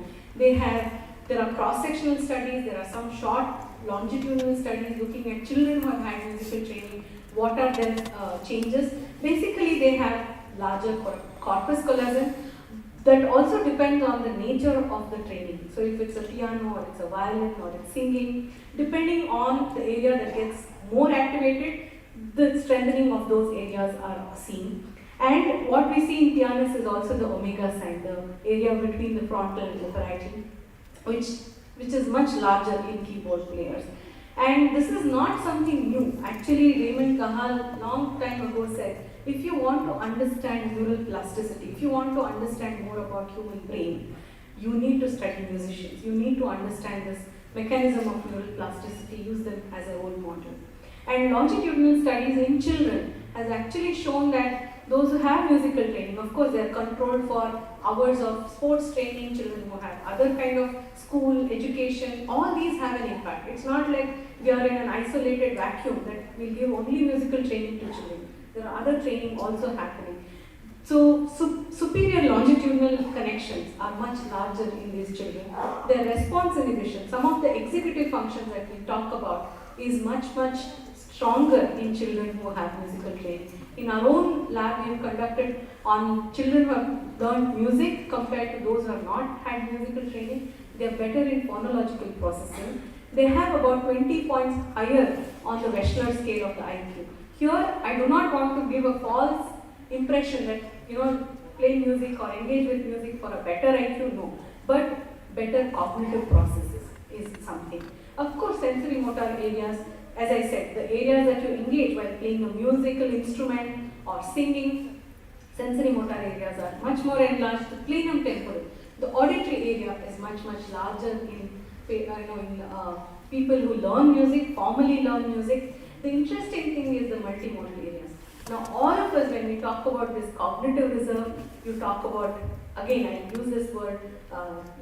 There are cross-sectional studies, there are some short longitudinal studies looking at children who have had musical training, what are their changes. Basically, they have larger corpus callosum. That also depends on the nature of the training. So if it's a piano or it's a violin or it's singing, depending on the area that gets more activated, the strengthening of those areas are seen. And what we see in pianists is also the omega sign, the area between the frontal and the parietal, which is much larger in keyboard players. And this is not something new. Actually, Raymond Kahal long time ago said, if you want to understand neural plasticity, if you want to understand more about human brain, you need to study musicians. You need to understand this mechanism of neural plasticity, use them as a role model. And longitudinal studies in children has actually shown that those who have musical training, of course, they are controlled for hours of sports training, children who have other kind of school, education, all these have an impact. It's not like we are in an isolated vacuum that will give only musical training to children. There are other training also happening. So, superior longitudinal connections are much larger in these children. Their response inhibition, some of the executive functions that we talk about is much stronger in children who have musical training. In our own lab, we have conducted on children who have learned music compared to those who have not had musical training. They are better in phonological processing. They have about 20 points higher on the Wechsler scale of the IQ. Here, I do not want to give a false impression that, play music or engage with music for a better IQ, no. But better cognitive processes is something. Of course, sensory motor areas, as I said, the areas that you engage while playing a musical instrument or singing, sensory motor areas are much more enlarged. The plenum temporal, the auditory area is much larger in people who learn music, formally learn music. The interesting thing is the multimodal areas. Now, all of us, when we talk about this cognitive reserve, you talk about, again, I use this word,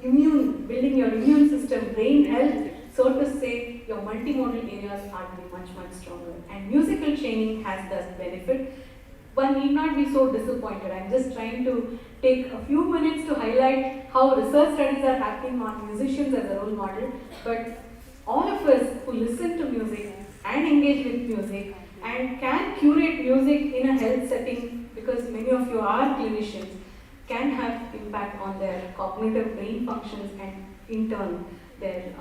building your immune system, brain health, so to say, your multimodal areas are to be much stronger. And musical training has this benefit. One need not be so disappointed. I'm just trying to take a few minutes to highlight how research studies are happening on musicians as a role model. But all of us who listen to music and engage with music and can curate music in a health setting, because many of you are clinicians, can have impact on their cognitive brain functions and in turn their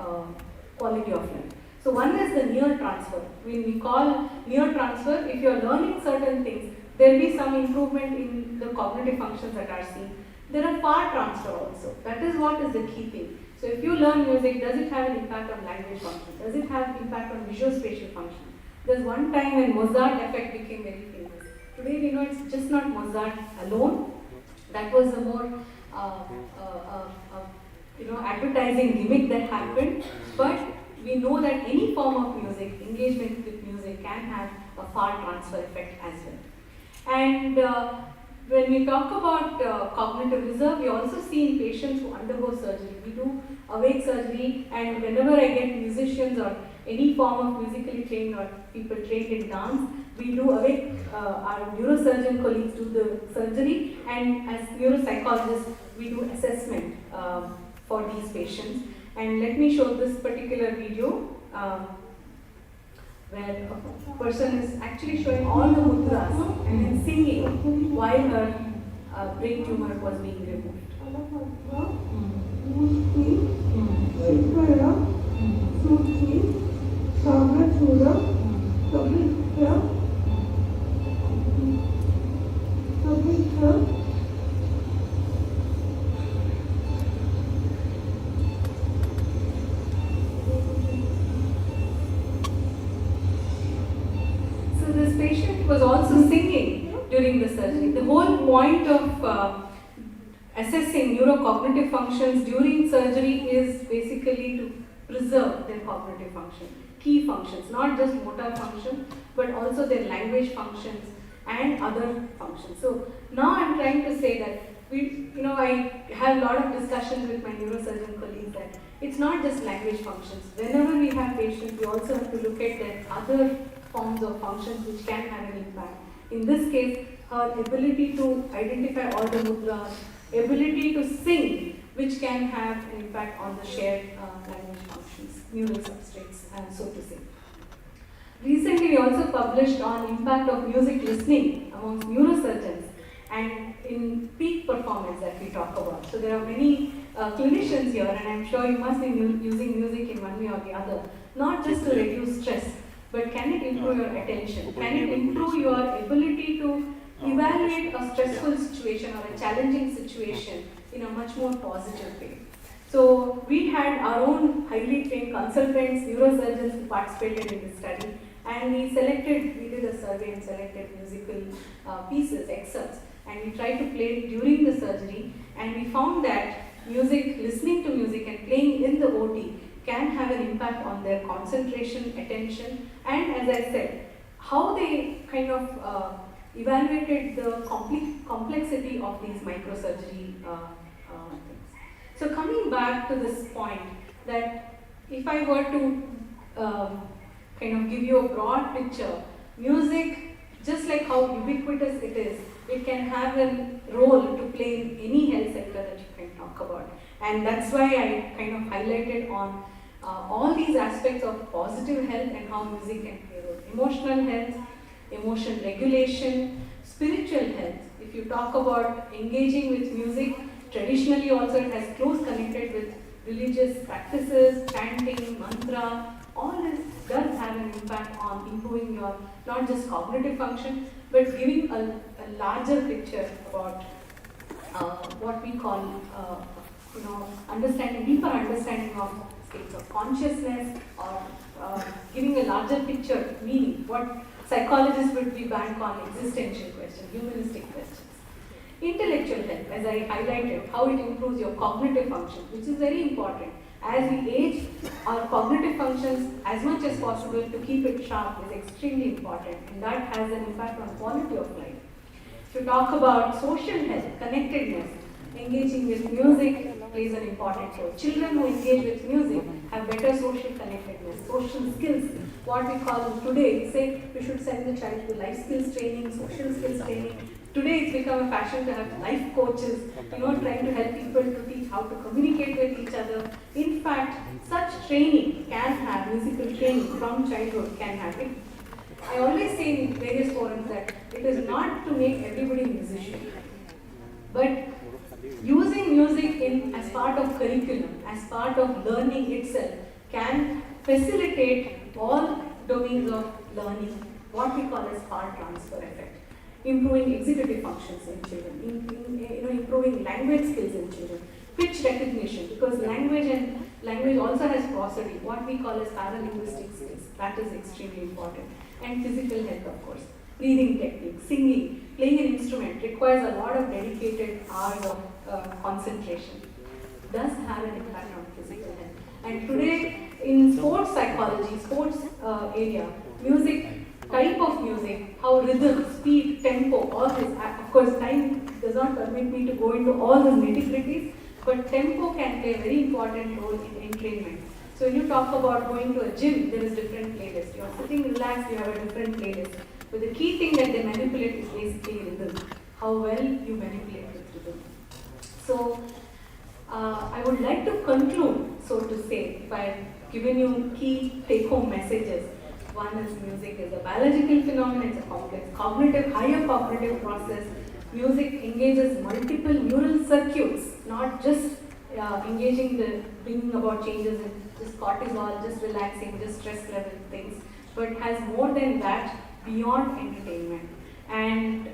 quality of life. So one is the near transfer. When we call near transfer, if you are learning certain things, there will be some improvement in the cognitive functions that are seen. There are far transfer also. That is what is the key thing. So if you learn music, does it have an impact on language function? Does it have impact on visuospatial function? There's one time when Mozart effect became very famous. Today we know it's just not Mozart alone. That was a more advertising gimmick that happened. But we know that any form of music, engagement with music, can have a far transfer effect as well. And when we talk about cognitive reserve, we also see in patients who undergo surgery. We do awake surgery, and whenever I get musicians or any form of musically trained or people trained in dance, we do awake, our neurosurgeon colleagues do the surgery, and as neuropsychologists, we do assessment for these patients. And let me show this particular video where a person is actually showing all the mudras and then singing while her brain tumor was being removed. So this patient was also singing during the surgery. The whole point of assessing neurocognitive functions during surgery is basically to preserve their cognitive function, key functions, not just motor function, but also their language functions and other functions. So now I'm trying to say that I have a lot of discussions with my neurosurgeon colleagues that it's not just language functions. Whenever we have patients, we also have to look at their other forms of functions which can have an impact. In this case, her ability to identify all the mudras, ability to sing, which can have an impact on the shared language functions, neural substrates, so to say. Recently, we also published on impact of music listening amongst neurosurgeons and in peak performance that we talk about. So there are many clinicians here, and I'm sure you must be using music in one way or the other, not just to reduce stress, but can it improve your attention? Can it improve your ability to evaluate a stressful situation or a challenging situation in a much more positive way? So we had our own highly trained consultants, neurosurgeons who participated in this study, and we did a survey and selected musical pieces, excerpts, and we tried to play it during the surgery, and we found that music, listening to music and playing in the OT can have an impact on their concentration, attention, and as I said, how they kind of evaluated the complexity of these microsurgery things. So coming back to this point, that if I were to kind of give you a broad picture, music, just like how ubiquitous it is, it can have a role to play in any health sector that you can talk about. And that's why I kind of highlighted on all these aspects of positive health and how music can play a role. Emotional health, emotion regulation, spiritual health. If you talk about engaging with music, traditionally also it has close connected with religious practices, chanting, mantra. All this does have an impact on improving your not just cognitive function, but giving a larger picture about what we call deeper understanding of states of consciousness, or giving a larger picture meaning. What psychologists would be bank on existential questions, humanistic questions. Intellectual health, as I highlighted, how it improves your cognitive function, which is very important. As we age, our cognitive functions, as much as possible, to keep it sharp is extremely important, and that has an impact on quality of life. To talk about social health, connectedness, engaging with music plays an important role. Children who engage with music have better social connectedness, social skills. What we call today, we say we should send the child to life skills training, social skills training. Today it's become a fashion to have life coaches, trying to help people to teach how to communicate with each other. In fact, such training can have, musical training from childhood can have it. I always say in various forums that it is not to make everybody a musician, but using music as part of curriculum, as part of learning itself, can facilitate all domains of learning, what we call as power transfer effect. Improving executive functions in children, improving language skills in children, pitch recognition, because language also has prosody, what we call as paralinguistic skills. That is extremely important. And physical health, of course. Breathing technique, singing, playing an instrument requires a lot of dedicated hours of concentration. Does have an impact on physical health. And today, in sports psychology, sports area, music, type of music, how rhythm, speed, tempo, all this, of course time does not permit me to go into all the nitty-gritties, but tempo can play a very important role in entrainment. So when you talk about going to a gym, there is different playlists. You are sitting relaxed, you have a different playlist. But the key thing that they manipulate is basically rhythm, how well you manipulate with rhythm. So I would like to conclude, so to say, by giving you key take-home messages. One is music is a biological phenomenon, it's a complex higher cognitive process. Music engages multiple neural circuits, not just bringing about changes in just cortisol, just relaxing, just stress level things, but has more than that beyond entertainment. And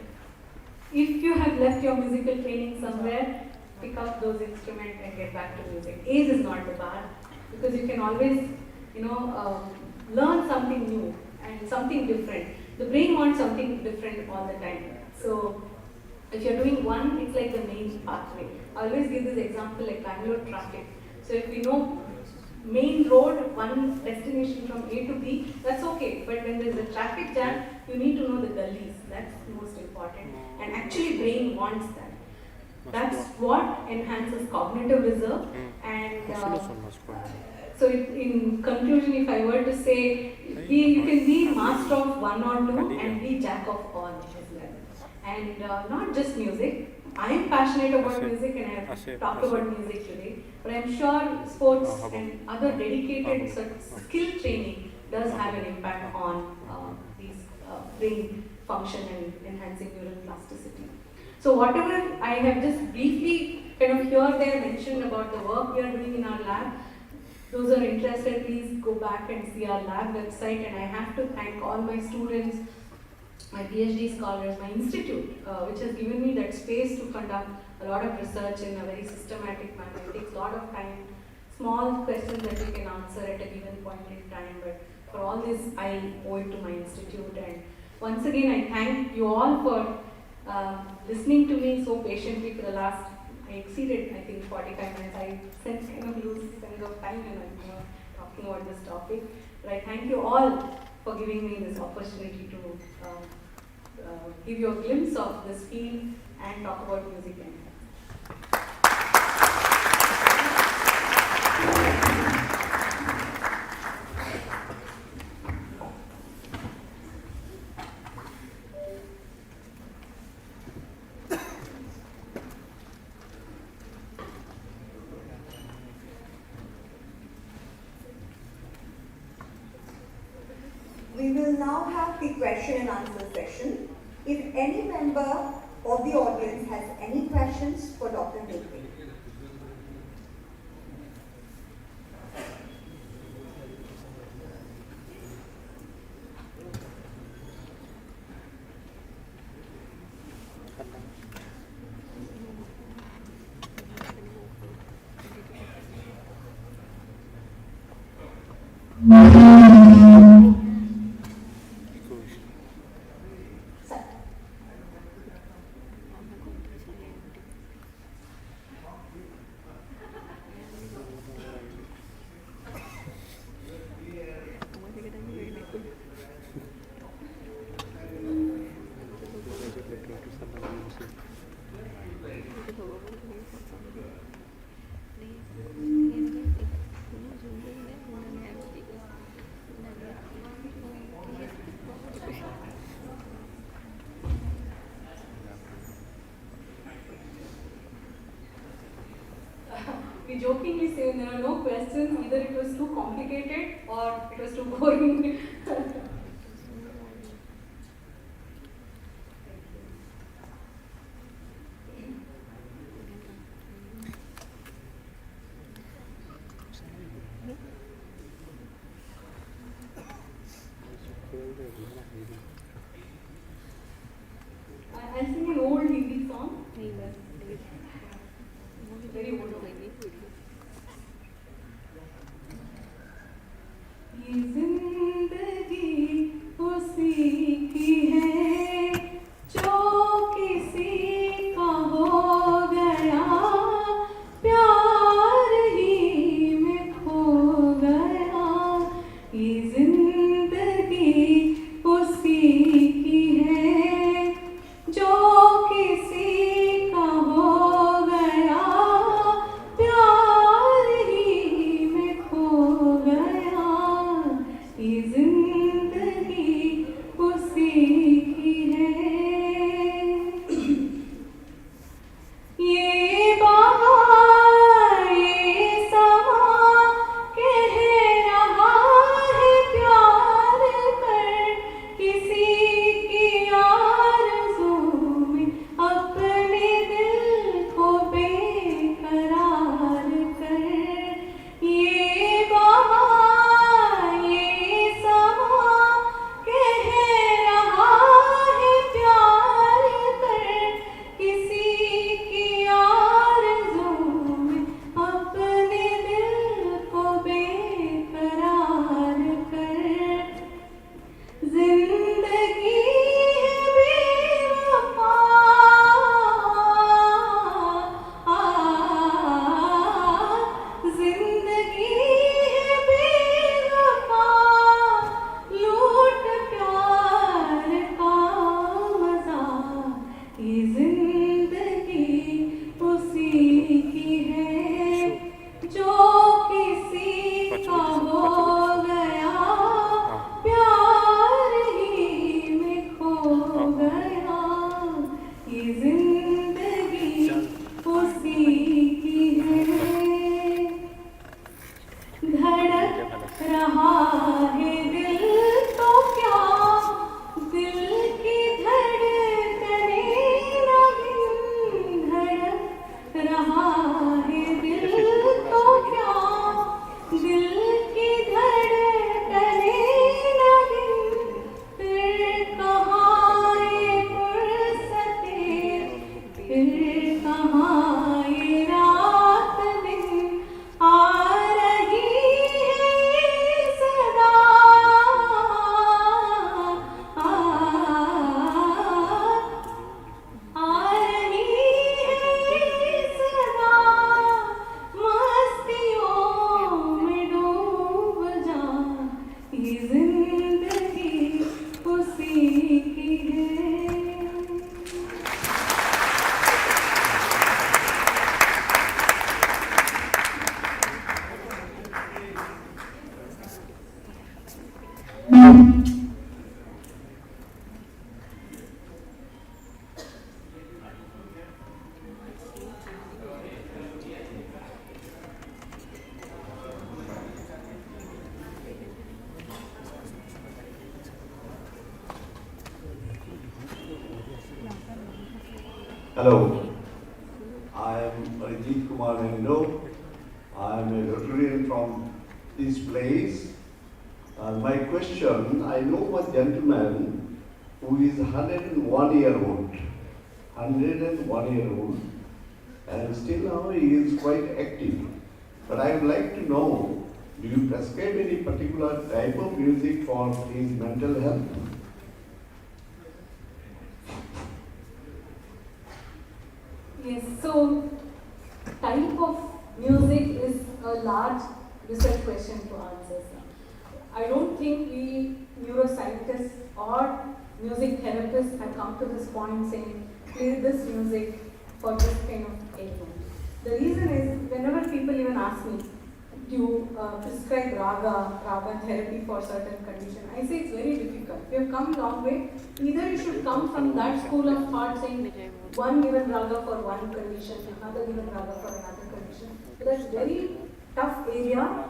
if you have left your musical training somewhere, pick up those instruments and get back to music. Age is not the bar, because you can always, learn something new and something different. The brain wants something different all the time. So if you're doing one, it's like the main pathway. I always give this example like Bangalore traffic. So if we know main road, one destination from A to B, that's okay. But when there's a traffic jam, you need to know the gullies. That's most important. And actually brain wants that. That's what enhances cognitive reserve. And so in conclusion, if I were to say, you can be master of one or two and be jack of all as well. And not just music. I am passionate about music and I have talked about music today. But I'm sure sports and other dedicated skill training does have an impact on these brain function and enhancing neural plasticity. So whatever I have just briefly kind of here there mentioned about the work we are doing in our lab, those are interested, please go back and see our lab website. And I have to thank all my students, my PhD scholars, my institute, which has given me that space to conduct a lot of research in a very systematic manner. It takes a lot of time, small questions that you can answer at a given point in time, but for all this I owe it to my institute. And once again I thank you all for listening to me so patiently for the last, I exceeded I think 45 minutes. I kind of lose sense of time when I'm talking about this topic. But I thank you all for giving me this opportunity to give you a glimpse of this field and talk about music and health. We will now have the question and answer session. If any member of the audience has any questions for Dr. Nilke. We jokingly say when there are no questions, either it was too complicated or it was too boring. I'll sing an old Hindi song. Very old. ये जिंदगी उसी की है, धड़क रहा है दिल तो क्या, दिल की धड़कने लगी, धड़क रहा है दिल तो क्या, दिल की धड़कने लगी, फिर कहाँ ये फुर्सतें, फिर कहाँ ये रात दिन, आ रही है सदा, आ रही है सदा, मस्तियों में डूब जा, ये जिंदगी उसी की है। Hello, I am Ajit Kumar Nendo. I am a Rotarian from this place. My question, I know one gentleman who is 101 year old, 101 year old, and still now he is quite active. But I would like to know, do you prescribe any particular type of music for his mental health? Yes, so type of music is a large research question to answer. I don't think we neuroscientists or music therapists have come to this point saying, play this music for this kind of ailment. The reason is, whenever people even ask me, do you prescribe raga therapy for certain condition, I say it's very difficult. We have come a long way. Either you should come from that school of thought saying, one given raga for one condition, another given raga for another condition. So that's very tough area,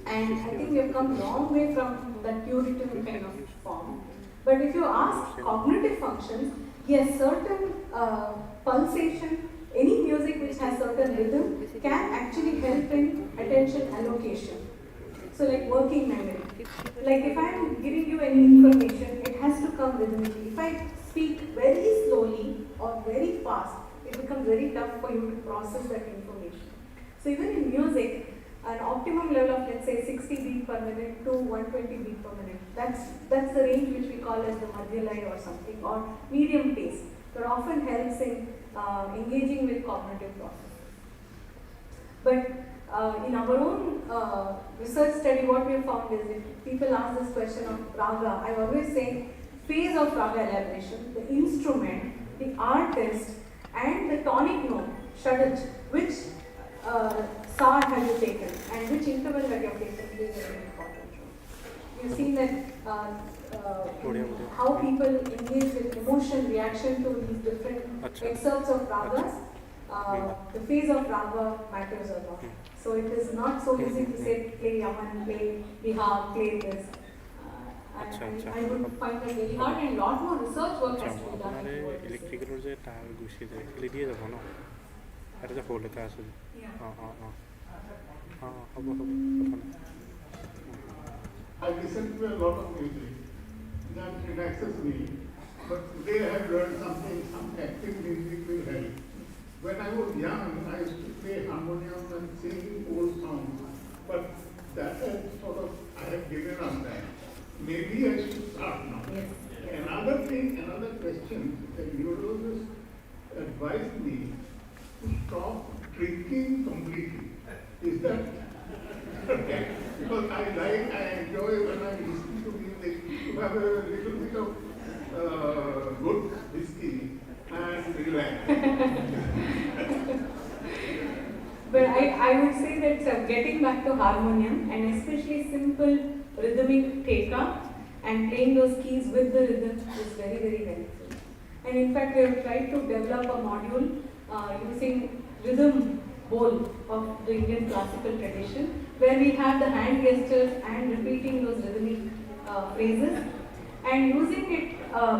and I think we have come a long way from that puritan kind of form. But if you ask cognitive functions, yes, certain pulsation, any music which has certain rhythm can actually help in attention allocation. So like working memory. Like if I am giving you any information, it has to come rhythmically. If I speak very slowly or very fast, it becomes very tough for you to process that information. So even in music, an optimum level of, let's say, 60 beats per minute to 120 beats per minute, that's the range which we call as the madhyalaya or something, or medium pace, that often helps in engaging with cognitive processes. But in our own research study, what we have found is, if people ask this question of raga, I always say phase of raga elaboration, the instrument, the artist, and the tonic note, shadaj, which sa have you taken and which interval have you taken plays a very important role. You've seen that how people engage with emotion reaction to these different excerpts of ragas. The phase of raga matters a lot. So it is not so easy to say play Yaman, play Bihar, play this. I would find that very hard, and a lot more research work has to be done. ইলেকট্রিকেলৰ যে তার গুছি যায় খালি দিয়ে যাব ন এটা যে হোল্ড এটা আছে হ'ব কথা নাই I listen to a lot of music that relaxes me, but today I have learned something, some active music will help. When I was young, I used to play harmonium and sing old songs, but that has sort of, I have given up that. Maybe I should start now. Yes. Another thing, another question, the neurologist advised me to stop drinking completely. Is that okay? Because I enjoy when I listen to music to have a little bit of good whiskey and relax. But I would say that getting back to harmonium, and especially simple rhythmic theka and playing those keys with the rhythm is very, very helpful. And in fact, we have tried to develop a module using rhythm bowl of the Indian classical tradition, where we have the hand gestures and repeating those rhythmic phrases, and using it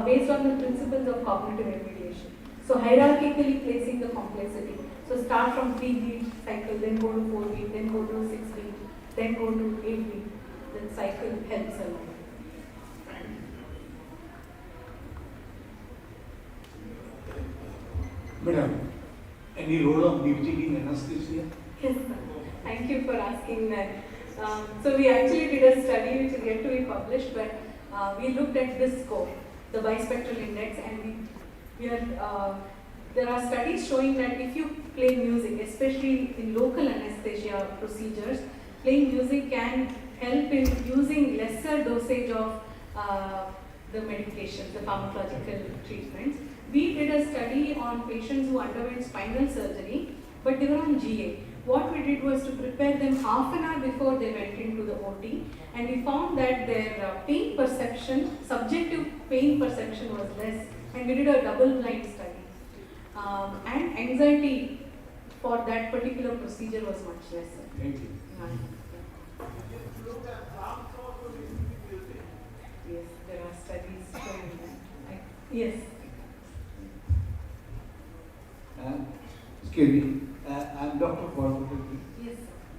based on the principles of cognitive emulation. So hierarchically placing the complexity. So start from 3-beat cycle, then go to 4-beat, then go to 6-beat, then go to 8-beat. The cycle helps a lot. Madam, any role of music in anesthesia? Yes, sir. Thank you for asking that. So we actually did a study which is yet to be published, but we looked at this score, the bispectral index, and there are studies showing that if you play music, especially in local anesthesia procedures, playing music can help in using lesser dosage of the medications, the pharmacological treatments. We did a study on patients who underwent spinal surgery, but they were on GA. What we did was to prepare them half an hour before they went into the OT, and we found that their pain perception, subjective pain perception was less, and we did a double-blind study. And anxiety for that particular procedure was much lesser. Thank you. Yes, there are studies showing that. Yes. Excuse me, I'm Dr. Paul. Yes.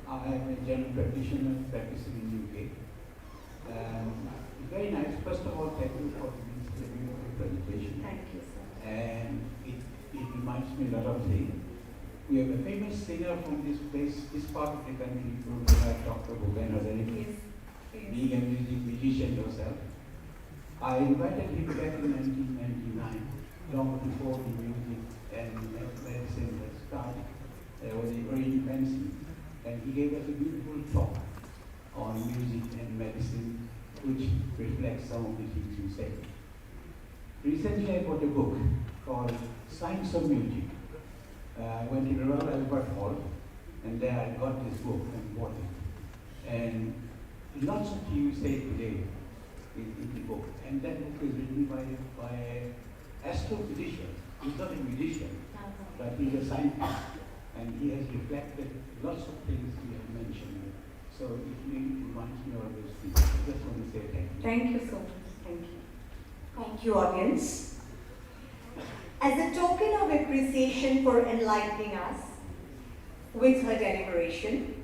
I am a general practitioner practicing in UK. Very nice. First of all, thank you for this beautiful presentation. Thank you, sir. And it reminds me a lot of things. We have a famous singer from this place, this part of the country, Dr. Bhupen Hazarika. Yes. Yes. Being a musician yourself, I invited him back in 1999, long before the music and medicine had started. There was a very fancy, and he gave us a beautiful talk on music and medicine, which reflects some of the things you said. Recently, I bought a book called Science of Music. I went to the Royal Albert Hall, and there I got this book and bought it. And lots of things you say today in the book, and that book is written by an astrophysician. He's not a musician, but he's a scientist, and he has reflected lots of things we have mentioned. So it really reminds me of those things. I just want to say thank you. Thank you so much. Thank you. Thank you, audience. As a token of appreciation for enlightening us with her deliberation,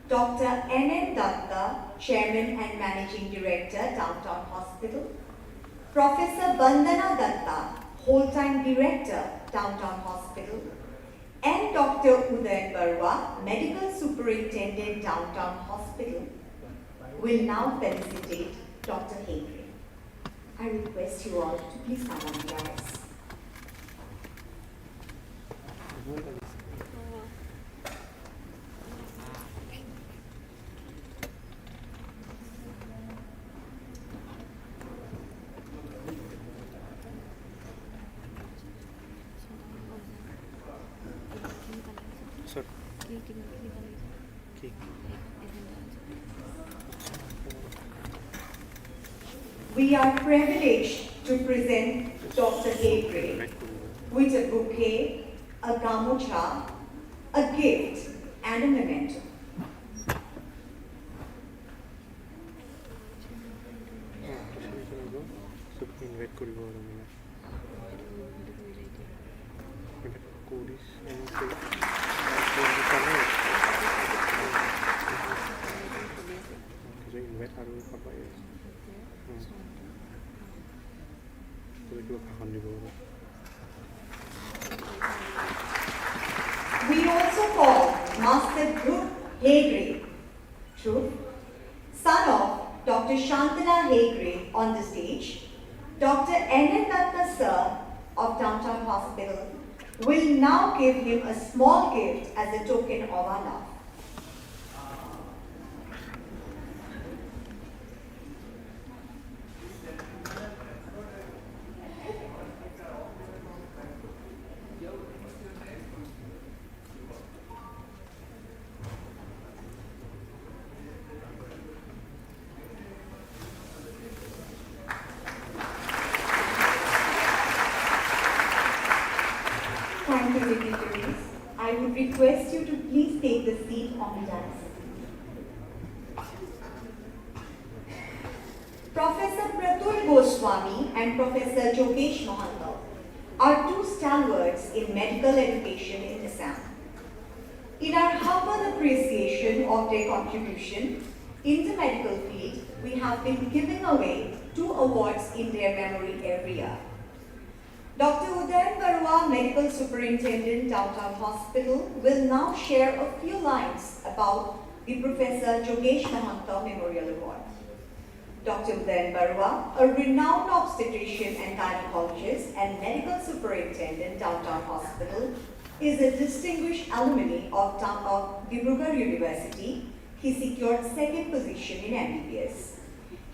Dr. N.N. Datta, Chairman and Managing Director, Downtown Hospital, Professor Bandana Datta, Whole-Time Director, Downtown Hospital, and Dr. Uday Barwa, Medical Superintendent, Downtown Hospital, will now felicitate Dr. Hegre. I request you all to please come on the dais. Sir. We are privileged to present Dr. Hegre with a bouquet, a gamucha, a gift, and a memento. Invite কৰিব আৰু মানে কৰিছ invite আৰু পাবাই কিবা ভাষণ দিব আৰু We also call Master Dhruv Hegre, Dhruv, son of Dr. Shantana Hegre, on the stage. Dr. N.N. Datta Sir of Downtown Hospital will now give him a small gift as a token of our love. Thank you, dignitaries. I would request you to please take the seat on the dais. Professor Pratul Goswami and Professor Jogesh Mahanta are two stalwarts in medical education in Assam. In our humble appreciation of their contribution in the medical field, we have been giving away 2 awards in their memory every year. Dr. Udayan Barua, Medical Superintendent, Downtown Hospital, will now share a few lines about the Professor Jogesh Mahanta Memorial Award. Dr. Udayan Barua, a renowned obstetrician and gynecologist and Medical Superintendent, Downtown Hospital, is a distinguished alumni of Dibrugarh University. He secured 2nd position in MBBS.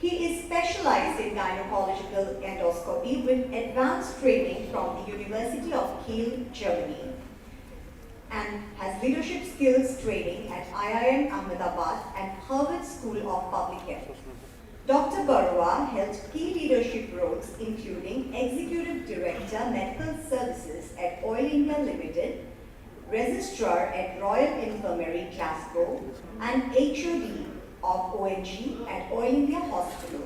He is specialized in gynecological endoscopy with advanced training from the University of Kiel, Germany, and has leadership skills training at IIM Ahmedabad and Harvard School of Public Health. Dr. Barua held key leadership roles including Executive Director, Medical Services at Oil India Limited, Registrar at Royal Infirmary, Glasgow, and HOD of ONG at Oil India Hospital.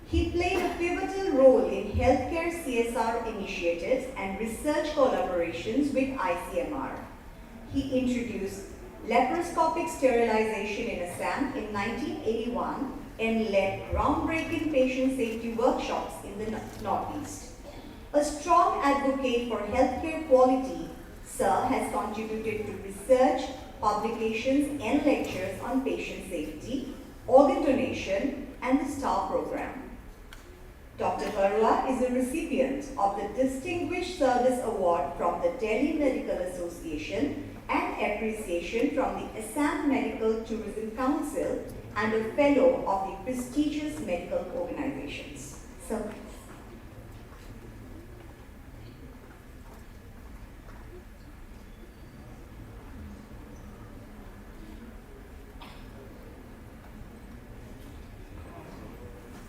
He played a pivotal role in healthcare CSR initiatives and research collaborations with ICMR. He introduced laparoscopic sterilization in Assam in 1981 and led groundbreaking patient safety workshops in the Northeast. A strong advocate for healthcare quality, Sir has contributed to research, publications and lectures on patient safety, organ donation and the STAR program. Dr. Barua is a recipient of the Distinguished Service Award from the Delhi Medical Association and appreciation from the Assam Medical Tourism Council and a fellow of the prestigious medical organizations. Sir.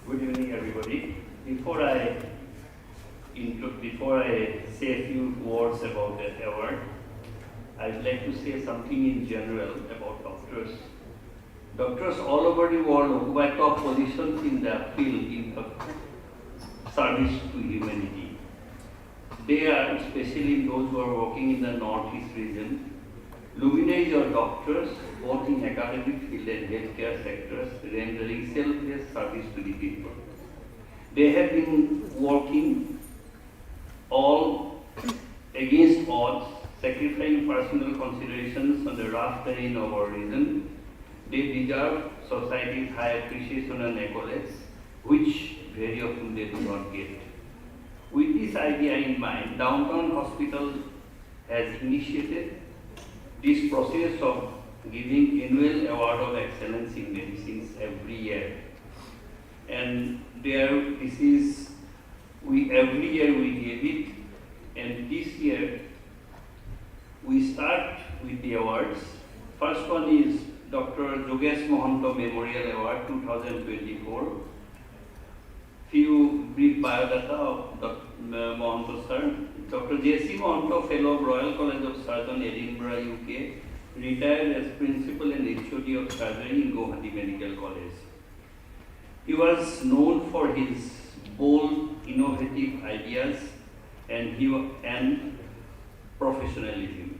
Good evening, everybody. Before I say a few words about the award, I'd like to say something in general about doctors. Doctors all over the world occupy top positions in their field in service to humanity. They are, especially those who are working in the Northeast region, luminaries or doctors, both in academic field and healthcare sectors, rendering selfless service to the people. They have been working all against odds, sacrificing personal considerations on the rough terrain of our region. They deserve society's high appreciation and accolades, which very often they do not get. With this idea in mind, Downtown Hospital has initiated this process of giving annual award of excellence in medicines every year. And every year we give it, and this year we start with the awards. First one is Dr. Jogesh Mahanta Memorial Award 2024. Few brief biodata of Dr. Mahanta sir. Dr. J.C. Mahanta, Fellow of Royal College of Surgeons, Edinburgh, UK, retired as Principal and HOD of Surgery in Guwahati Medical College. He was known for his bold, innovative ideas and professionalism.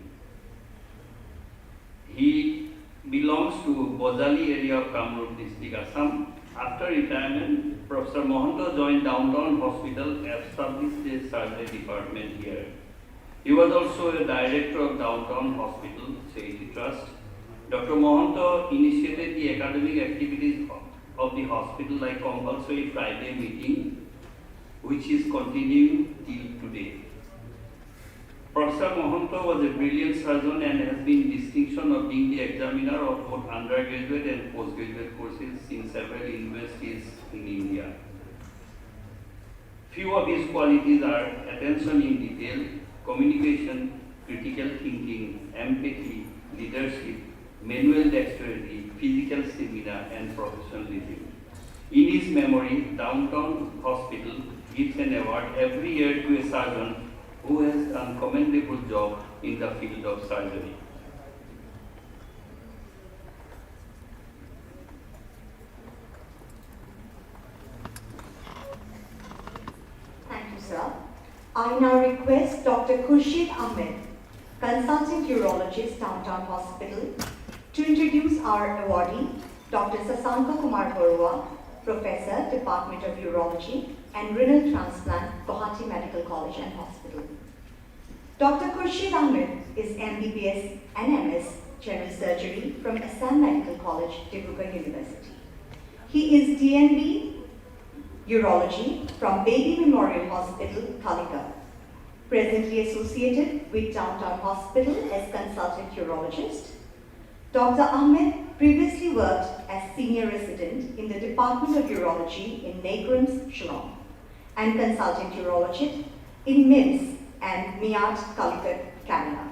He belongs to Bojali area of Kamrup district, Assam. After retirement, Professor Mahanta joined Downtown Hospital and established a surgery department here. He was also a director of Downtown Hospital Charity Trust. Dr. Mahanta initiated the academic activities of the hospital like compulsory Friday meeting, which is continuing till today. Professor Mahanta was a brilliant surgeon and has been distinction of being the examiner of both undergraduate and postgraduate courses in several universities in India. Few of his qualities are attention in detail, communication, critical thinking, empathy, leadership, manual dexterity, physical stamina, and professionalism. In his memory, Downtown Hospital gives an award every year to a surgeon who has done commendable job in the field of surgery. Thank you, sir. I now request Dr. Khurshid Ahmed, Consultant Urologist, Downtown Hospital, to introduce our awardee, Dr. Sasanka Kumar Barua, Professor, Department of Urology and Renal Transplant, Guwahati Medical College and Hospital. Dr. Khurshid Ahmed is MBBS and MS General Surgery from Assam Medical College, Dibrugarh University. He is DNB Urology from Baby Memorial Hospital, Kalika. Presently associated with Downtown Hospital as Consultant Urologist. Dr. Ahmed previously worked as Senior Resident in the Department of Urology in Nagrams, Shillong, and Consultant Urologist in MIMS and Miat, Calicut, Canada.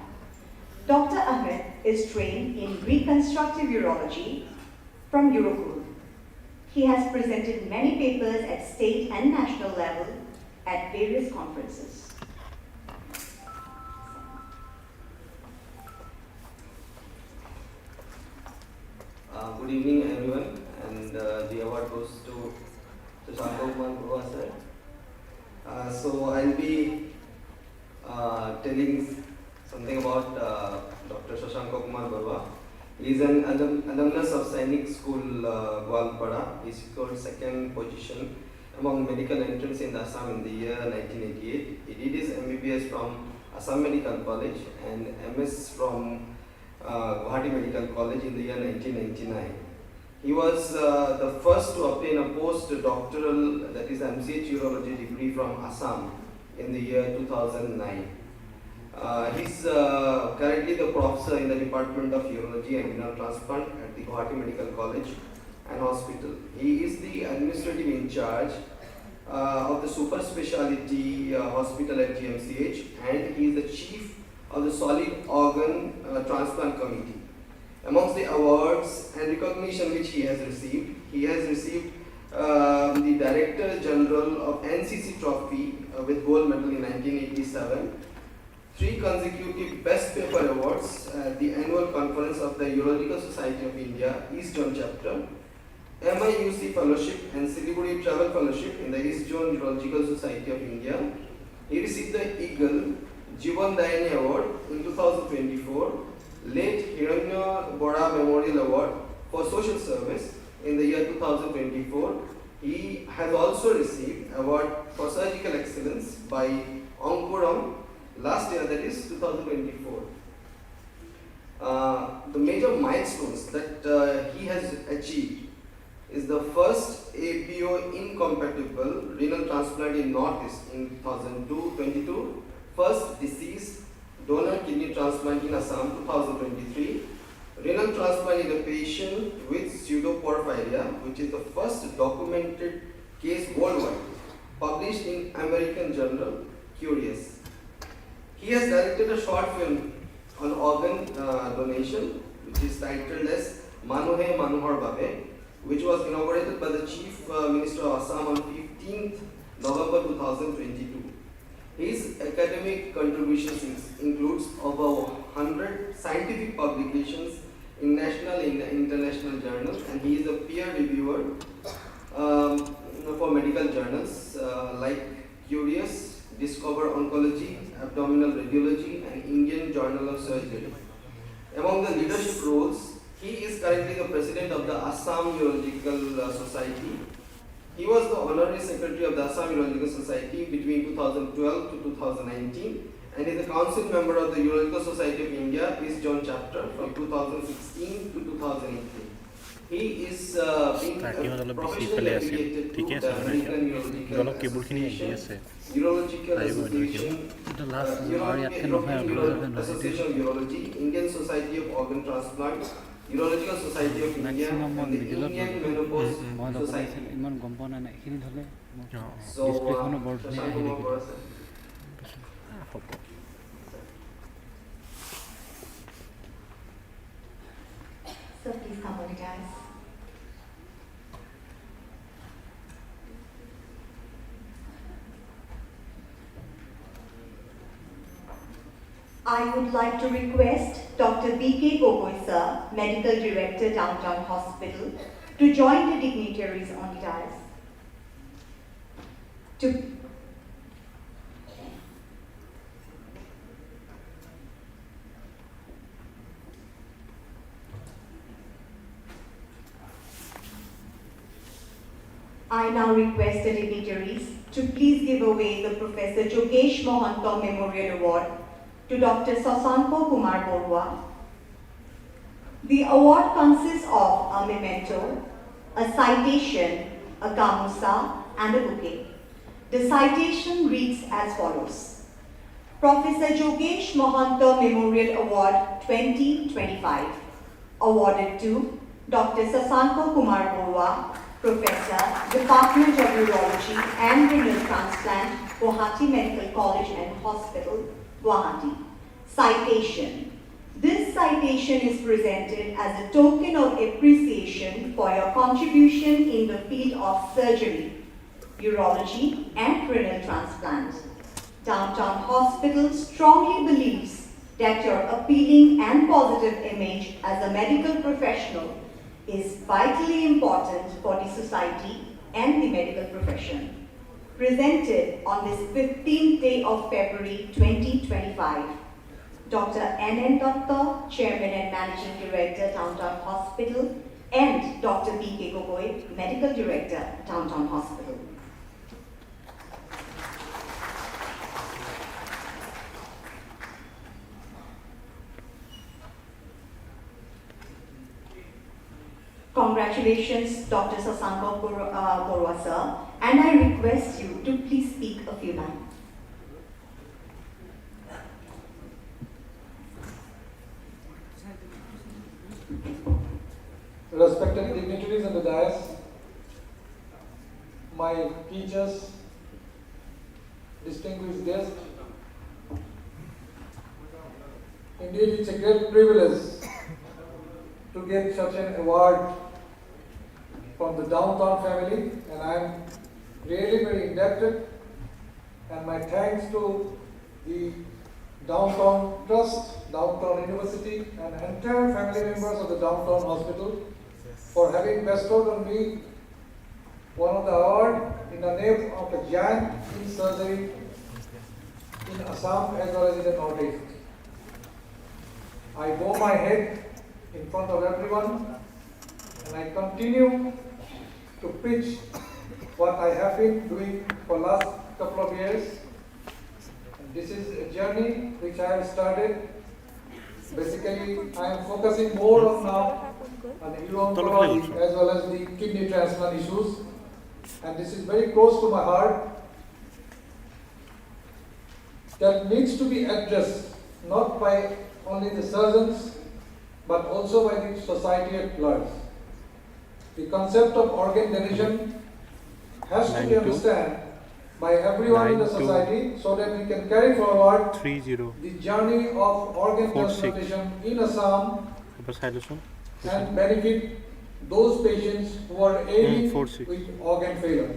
Dr. Ahmed is trained in Reconstructive Urology from Eurocool. He has presented many papers at state and national level at various conferences. Good evening, everyone, and the award goes to Sasanka Kumar Barua sir. So I'll be telling something about Dr. Sasanka Kumar Barua. He is an alumnus of Sainik School, Gwalpada. He scored second position among medical entrants in Assam in the year 1988. He did his MBBS from Assam Medical College and MS from Guwahati Medical College in the year 1999. He was the first to obtain a post-doctoral, that is MCH Urology degree from Assam in the year 2009. He's currently the professor in the Department of Urology and Renal Transplant at the Guwahati Medical College and Hospital. He is the administrative in charge of the super speciality hospital at GMCH, and he is the chief of the solid organ transplant committee. Amongst the awards and recognition which he has received the Director General of NCC Trophy with gold medal in 1987, 3 consecutive Best Paper Awards at the annual conference of the Urological Society of India, East Zone Chapter, MIUC Fellowship and Siliguri Travel Fellowship in the East Zone Urological Society of India. He received the Eagle Jivan Dayani Award in 2024, late Hiranya Bora Memorial Award for Social Service in the year 2024. He has also received award for Surgical Excellence by Ankuram last year, that is 2024. The major milestones that he has achieved is the first ABO incompatible renal transplant in Northeast in 2022, first deceased donor kidney transplant in Assam 2023, renal transplant in a patient with pseudoporphyria, which is the first documented case worldwide, published in American journal Curious. He has directed a short film on organ donation, which is titled as Manuhe Manuhar Babe, which was inaugurated by the Chief Minister of Assam on 15th November 2022. His academic contributions includes over 100 scientific publications in national and international journals, and he is a peer reviewer for medical journals like Curious, Discover Oncology, Abdominal Radiology, and Indian Journal of Surgery. Among the leadership roles, he is currently the president of the Assam Urological Society. He was the honorary secretary of the Assam Urological Society between 2012 to 2019 and is a council member of the Urological Society of India, East Zone Chapter from 2016 to 2018. He is being professionally affiliated to the American Urological Association, Urological Association, European Association of Urology, Indian Society of Organ Transplant, Urological Society of India, and the Indian Menopause Society. So, Sasanka Kumar Barua sir. So please come on, guys. I would like to request Dr. B.K. Gogoi, sir, Medical Director, Downtown Hospital, to join the dignitaries on the dais. I now request the dignitaries to please give away the Professor Jogesh Mohanto Memorial Award to Dr. Sasanko Kumar Borua. The award consists of a memento, a citation, a gamusa, and a bouquet. The citation reads as follows: Professor Jogesh Mohanto Memorial Award 2025, awarded to Dr. Sasanko Kumar Borua, Professor, Department of Urology and Renal Transplant, Guwahati Medical College and Hospital, Guwahati. Citation. This citation is presented as a token of appreciation for your contribution in the field of surgery, urology and renal transplant. Downtown Hospital strongly believes that your appealing and positive image as a medical professional is vitally important for the society and the medical profession. Presented on this 15th day of February 2025, Dr. N.N. Datta, Chairman and Managing Director, Downtown Hospital, and Dr. B.K. Gogoi, Medical Director, Downtown Hospital. Congratulations, Dr. Sasanko Borua, sir, and I request you to please speak a few lines. Respected dignitaries in the dais, my teachers, distinguished guests, indeed it's a great privilege to get such an award from the Downtown family, and I am really very indebted, and my thanks to the Downtown Trust, Downtown University, and entire family members of the Downtown Hospital for having bestowed on me one of the award in the name of a giant in surgery in Assam as well as in the Northeast. I bow my head in front of everyone, and I continue to pitch what I have been doing for last couple of years. And this is a journey which I have started. Basically, I am focusing more on now on urology as well as the kidney transplant issues, and this is very close to my heart. That needs to be addressed not by only the surgeons, but also by the society at large. The concept of organ donation has to be understood by everyone in the society so that we can carry forward the journey of organ transplantation in Assam and benefit those patients who are ailing with organ failure.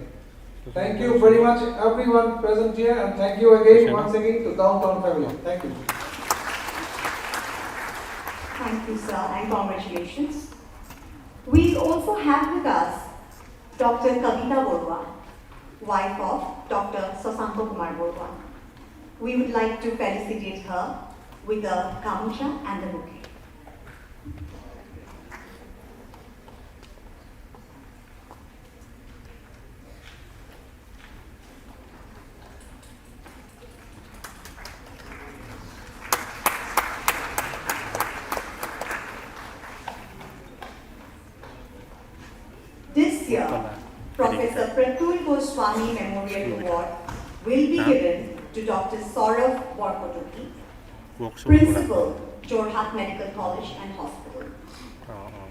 Thank you very much everyone present here, and thank you again once again to Downtown family. Thank you. Thank you, sir, and congratulations. We also have with us Dr. Kavita Borua, wife of Dr. Sasanko Kumar Borua. We would like to felicitate her with a gamusa and a bouquet. This year, Professor Pratul Goswami Memorial Award will be given to Dr. Saurav Borkotuki, Principal, Jorhat Medical College and Hospital.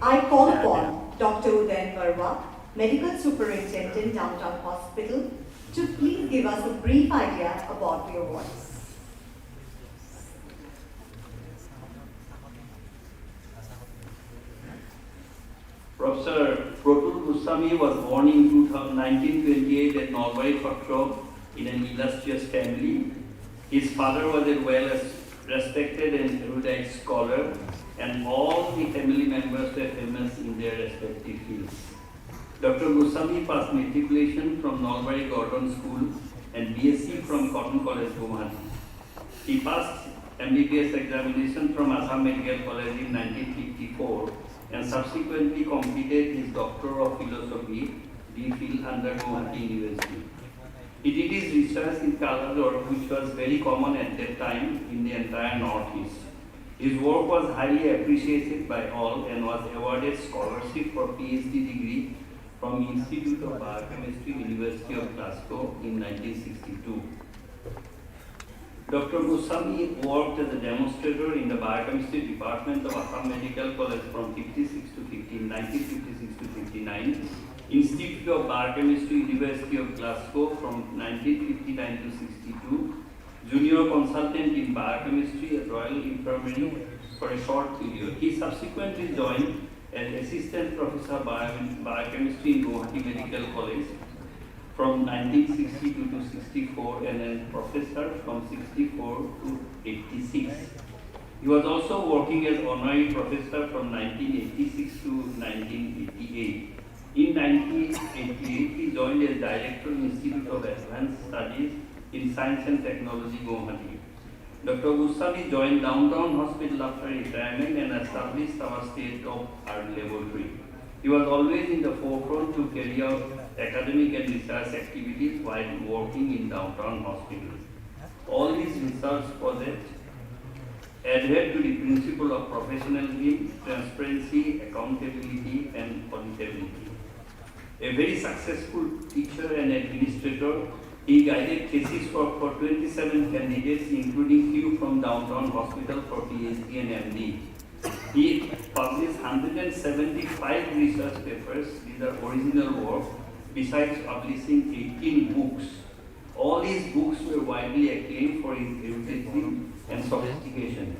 I call upon Dr. Udayan Verma, Medical Superintendent, Downtown Hospital, to please give us a brief idea about the awards. Professor Pratul Goswami was born in 1928 at Nalbari, Chhattisgarh, in an illustrious family. His father was as well as respected and erudite scholar, and all the family members were famous in their respective fields. Dr. Goswami passed matriculation from Nalbari Gordon School and BSc from Cotton College, Guwahati. He passed MBBS examination from Assam Medical College in 1954 and subsequently completed his Doctor of Philosophy, D.Phil, under Guwahati University. He did his research in color work, which was very common at that time in the entire Northeast. His work was highly appreciated by all and was awarded scholarship for PhD degree from Institute of Biochemistry, University of Glasgow in 1962. Dr. Goswami worked as a demonstrator in the Biochemistry Department of Assam Medical College from 1956 to 59, Institute of Biochemistry, University of Glasgow from 1959 to 62, Junior Consultant in Biochemistry at Royal Infirmary for a short period. He subsequently joined as Assistant Professor of Biochemistry in Guwahati Medical College from 1962 to 64 and as Professor from 64 to 86. He was also working as Honorary Professor from 1986 to 1988. In 1988, he joined as Director Institute of Advanced Studies in Science and Technology, Guwahati. Dr. Goswami joined Downtown Hospital after retirement and established our state-of-art laboratory. He was always in the forefront to carry out academic and research activities while working in Downtown Hospital. All these research projects adhere to the principle of professionalism, transparency, accountability, and auditability. A very successful teacher and administrator, he guided thesis work for 27 candidates, including few from Downtown Hospital for PhD and MD. He published 175 research papers, these are original work, besides publishing 18 books. All his books were widely acclaimed for his erudition and sophistication.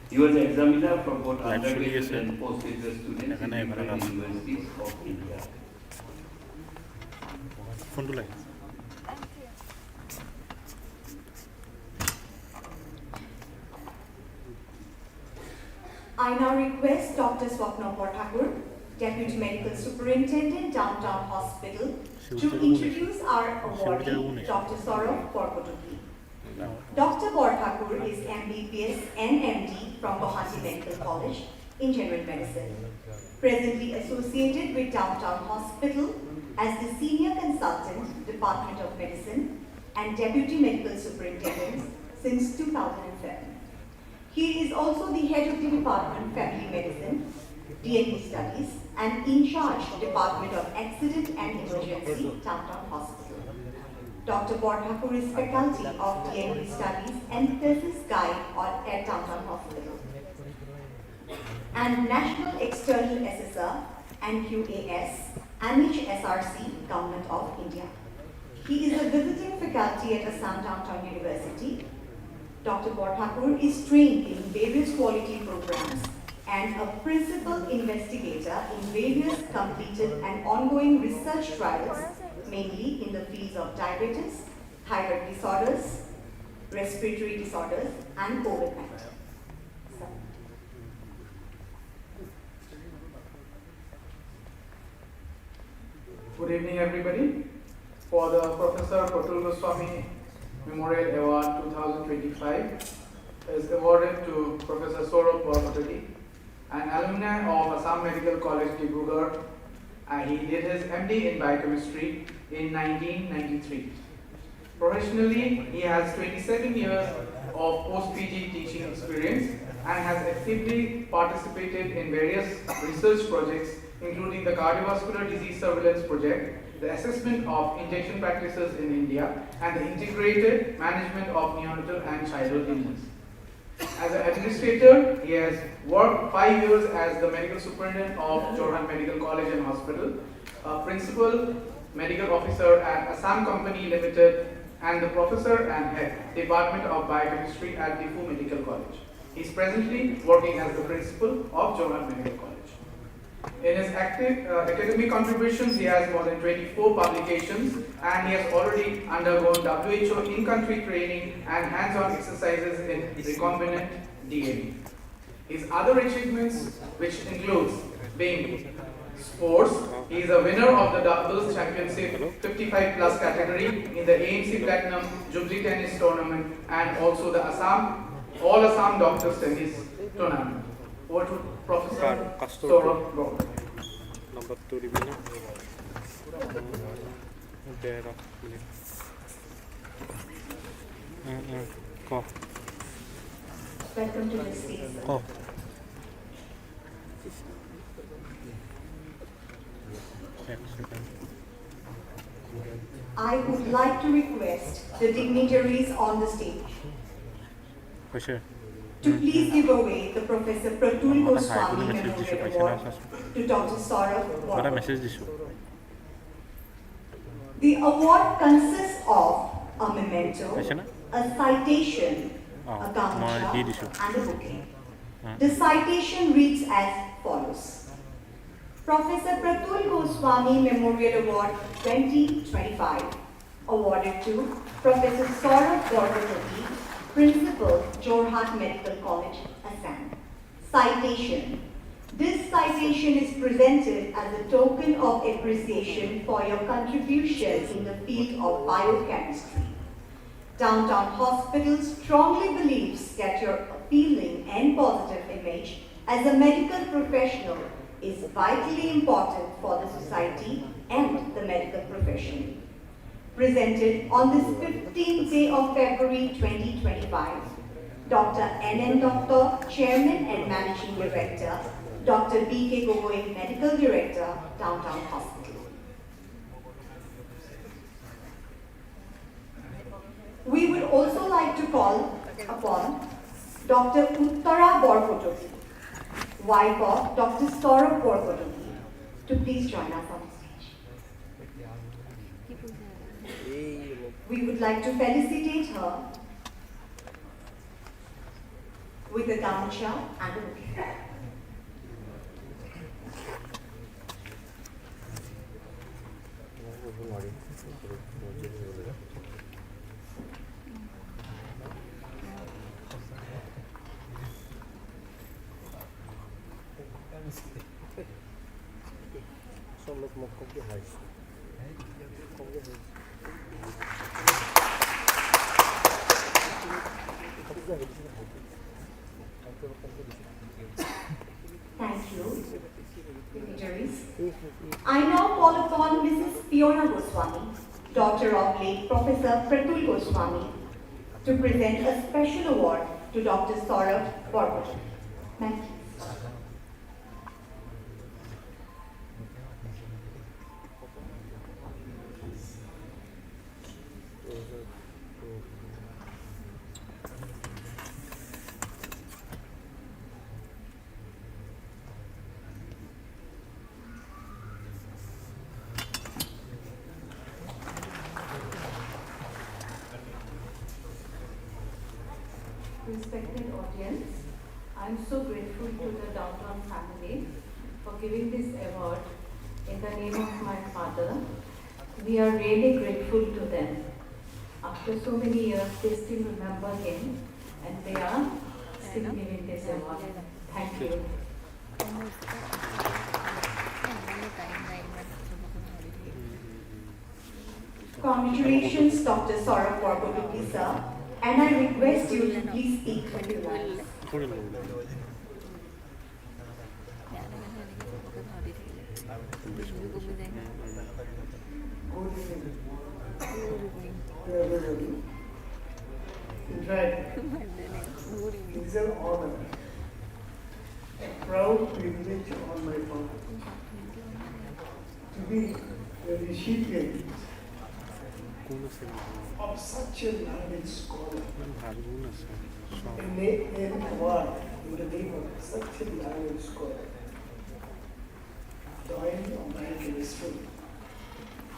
He was an examiner for both undergraduate and postgraduate students in different universities of India. I now request Dr. Swapna Thakur, Deputy Medical Superintendent, Downtown Hospital, to introduce our awardee, Dr. Saurav Korkotoki. Dr. Thakur is MBBS and MD from Guwahati Medical College in General Medicine, presently associated with Downtown Hospital as the Senior Consultant, Department of Medicine, and Deputy Medical Superintendent since 2007. He is also the head of the Department Family Medicine, DNP Studies, and in charge Department of Accident and Emergency, Downtown Hospital. Dr. Thakur is faculty of DNP Studies and thesis guide at Downtown Hospital, and National External Assessor and QAS, AMICH SRC, Government of India. He is a visiting faculty at Assam Downtown University. Dr. Thakur is trained in various quality programs and a principal investigator in various completed and ongoing research trials, mainly in the fields of diabetes, thyroid disorders, respiratory disorders, and COVID-19. Good evening, everybody. For the Professor Patul Goswami Memorial Award 2025 is awarded to Professor Saurav Korkotoki, an alumni of Assam Medical College, Dibrugarh. He did his MD in biochemistry in 1993. Professionally, he has 27 years of post-PG teaching experience and has actively participated in various research projects, including the Cardiovascular Disease Surveillance Project, the assessment of injection practices in India, and the integrated management of neonatal and childhood illness. As an administrator, he has worked 5 years as the medical superintendent of Jorhat Medical College and Hospital, a principal medical officer at Assam Company Limited, and the professor and head Department of Biochemistry at Difu Medical College. He is presently working as the principal of Jorhat Medical College. In his active academic contributions, he has more than 24 publications, and he has already undergone WHO in-country training and hands-on exercises in recombinant DNA. His other achievements, which includes being sports, he is a winner of the doubles championship 55 plus category in the AMC Platinum Jubilee Tennis Tournament and also the All Assam Doctors Tennis Tournament. Over to Professor Saurabh Gaur. Number 2 division. There Go. Welcome to the stage. Go. I would like to request the dignitaries on the stage For sure. to please give away the Professor Pratul Goswami Memorial Award to Dr. Saurabh What a Gaur. message this show. The award consists of a memento, Question? a citation, Oh, a my gamucha, deed issue. and a bouquet. The citation reads as follows. Professor Pratul Goswami Memorial Award 2025 awarded to Professor Saurabh Gaur, Principal, Jorhat Medical College, Assam. Citation. This citation is presented as a token of appreciation for your contributions in the field of biochemistry. Downtown Hospital strongly believes that your appealing and positive image as a medical professional is vitally important for the society and the medical profession. Presented on this 15th day of February 2025, Dr. N.N. Doctor, Chairman and Managing Director, Dr. B.K. Gogoi, Medical Director, Downtown Hospital. We would also like to call upon Dr. Uttara Borkotoki, wife of Dr. Saurabh Borkotoki, to please join us on stage. We would like to felicitate her with a gamucha and a bouquet. Thank you, dignitaries. I now call upon Mrs. Fiona Goswami, daughter of late Professor Pratul Goswami, to present a special award to Dr. Saurabh Gaur. Thank you. Respected audience, I am so grateful to the Downtown family for giving this award in the name of my father. We are really grateful to them. After so many years, they still remember him and they are still giving this award. Thank you. Congratulations, Dr. Saurabh Gaur, sir, and I request you to please speak a few lines. In fact, it is an honor, a proud privilege on my part to be the recipient of such a learned scholar, an award in the name of such a learned scholar, joined on biochemistry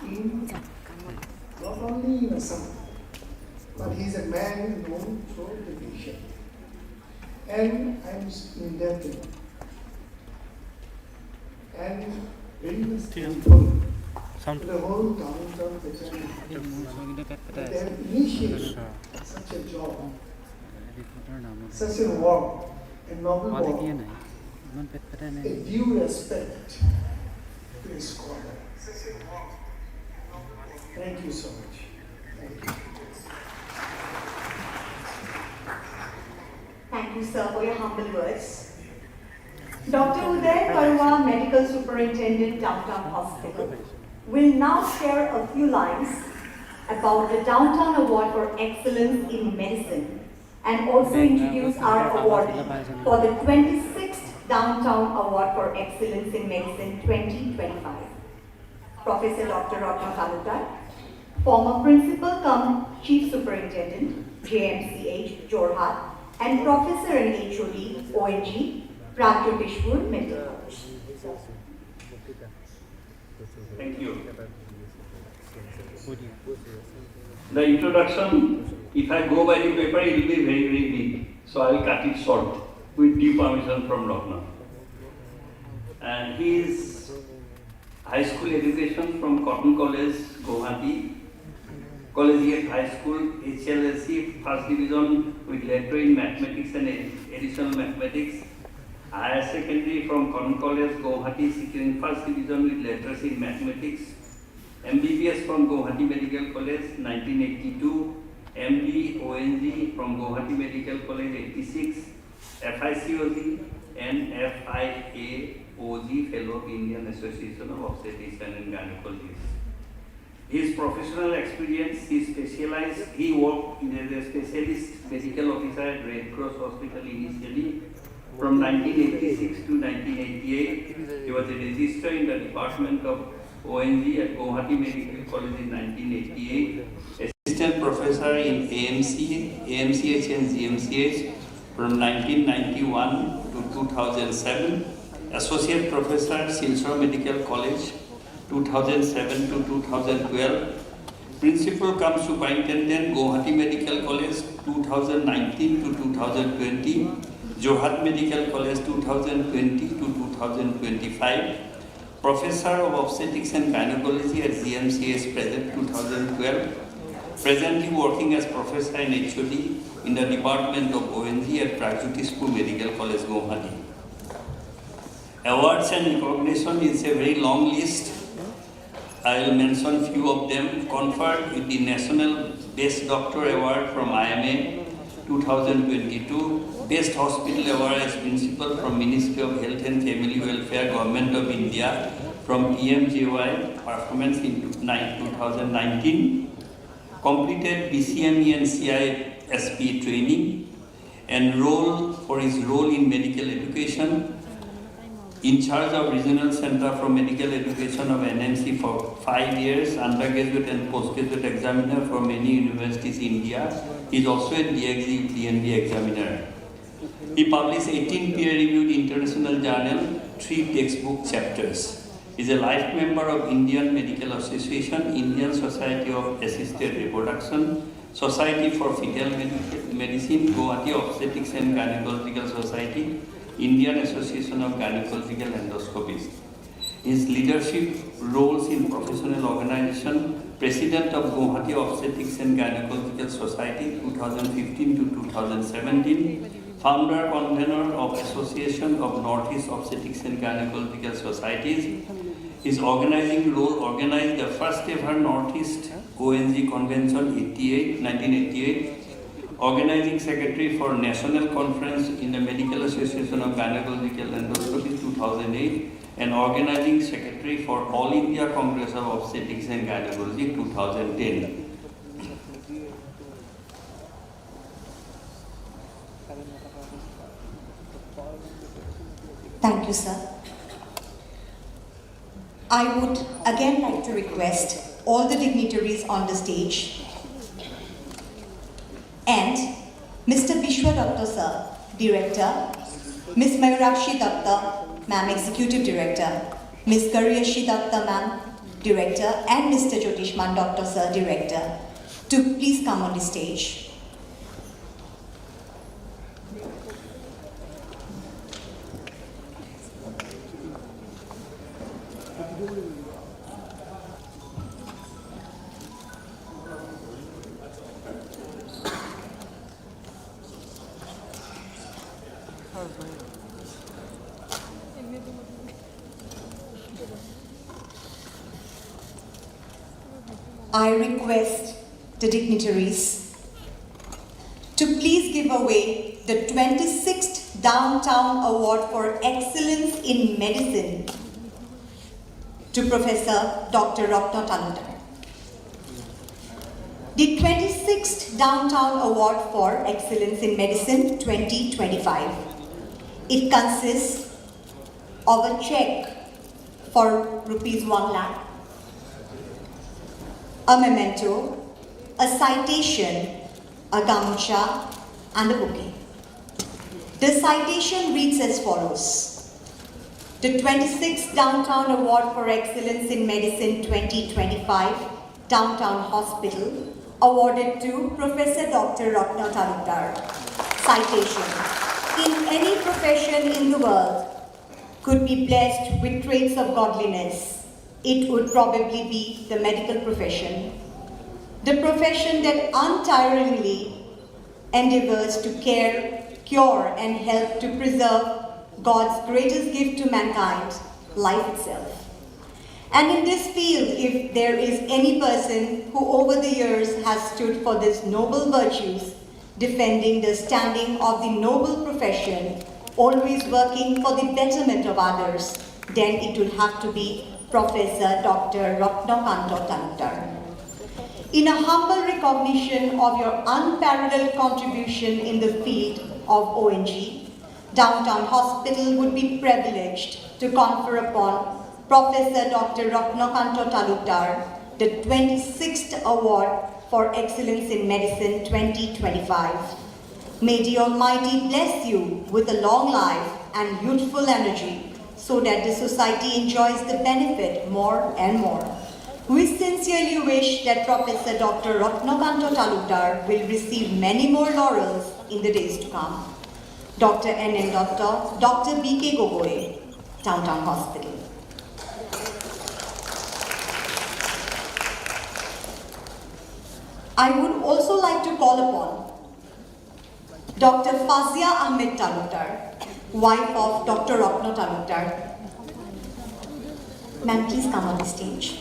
in not only in Assam, but he is a man known throughout the nation. And I am indebted and very much thankful to the whole downtown fraternity that they have initiated such a job, such a work, a noble work, a due respect to a scholar. Thank you so much. Thank you. Thank you, sir, for your humble words. Dr. Uday Karwa, Medical Superintendent, Downtown Hospital, will now share a few lines about the Downtown Award for Excellence in Medicine and also introduce our awardee for the 26th Downtown Award for Excellence in Medicine 2025. Professor Dr. Ratna Talutar, former Principal cum Chief Superintendent, JMCH, Jorhat, and Professor and HOD, ONG, Pragyotishpur Medical College. Thank you. The introduction, if I go by the paper, it will be very, very big. So I will cut it short with due permission from Ratna. And his high school education from Cotton College, Guwahati, Collegiate High School, HLSC, first division with letter in mathematics and additional mathematics. Higher secondary from Cotton College, Guwahati, securing first division with letters in mathematics. MBBS from Guwahati Medical College, 1982. MD ONG from Guwahati Medical College, 86. FICOG and FIAOG Fellow of Indian Association of Obstetricians and Gynecologists. His professional experience, he worked as a specialist medical officer at Red Cross Hospital initially. From 1986 to 1988, he was a registrar in the Department of ONG at Guwahati Medical College in 1988. Assistant professor in AMC, AMCH and GMCH from 1991 to 2007. Associate professor, Silchar Medical College, 2007 to 2012. Principal cum Superintendent, Guwahati Medical College, 2019 to 2020. Jorhat Medical College, 2020 to 2025. Professor of Obstetrics and Gynecology at GMCS, present 2012. Presently working as Professor and HOD in the Department of ONG at Pragyotishpur Medical College, Guwahati. Awards and recognition is a very long list. I will mention few of them. Conferred with the National Best Doctor Award from IMA 2022, Best Hospital Award as Principal from Ministry of Health and Family Welfare, Government of India from PMJY, performance in 2019. Completed BCME and CISP training. Enrolled for his role in medical education. In charge of Regional Center for Medical Education of NMC for 5 years, undergraduate and postgraduate examiner for many universities in India. He is also a DXE PNB examiner. He published 18 peer-reviewed international journals, 3 textbook chapters. He is a life member of Indian Medical Association, Indian Society of Assisted Reproduction, Society for Fetal Medicine, Guwahati Obstetrics and Gynecological Society, Indian Association of Gynecological Endoscopists. His leadership roles in professional organization, President of Guwahati Obstetrics and Gynecological Society 2015 to 2017, Founder Convener of Association of Northeast Obstetrics and Gynecological Societies. His organizing role organized the first ever Northeast ONG Convention 1988, Organizing Secretary for National Conference in the Medical Association of Gynecological Endoscopy 2008, and Organizing Secretary for All India Congress of Obstetrics and Gynecology 2010. Thank you, sir. I would again like to request all the dignitaries on the stage and Mr. Vishwa Datta sir, Director, Ms. Mayurakshi Datta, Ma'am, Executive Director, Ms. Garyashi Datta, Ma'am, Director, and Mr. Jyotishman Datta sir, Director, to please come on the stage. I request the dignitaries to please give away the 26th Downtown Award for Excellence in Medicine to Professor Dr. Ratna Talukdar. The 26th Downtown Award for Excellence in Medicine 2025. It consists of a check for Rs 1 lakh, a memento, a citation, a gamucha, and a bouquet. The citation reads as follows. The 26th Downtown Award for Excellence in Medicine 2025, Downtown Hospital, awarded to Professor Dr. Ratna Talukdar. Citation. In any profession in the world could be blessed with traits of godliness, it would probably be the medical profession. The profession that untiringly endeavors to care, cure, and help to preserve God's greatest gift to mankind, life itself. And in this field, if there is any person who over the years has stood for these noble virtues, defending the standing of the noble profession, always working for the betterment of others, then it would have to be Professor Dr. Ratna Talukdar. In a humble recognition of your unparalleled contribution in the field of ONG, Downtown Hospital would be privileged to confer upon Professor Dr. Ratna Talukdar the 26th Award for Excellence in Medicine 2025. May the Almighty bless you with a long life and youthful energy so that the society enjoys the benefit more and more. We sincerely wish that Professor Dr. Ratna Talukdar will receive many more laurels in the days to come. Dr. N.M. Dr. B.K. Gogoi, Downtown Hospital. I would also like to call upon Dr. Fazia Ahmed Talukdar, wife of Dr. Ratna Talukdar. Ma'am, please come on the stage.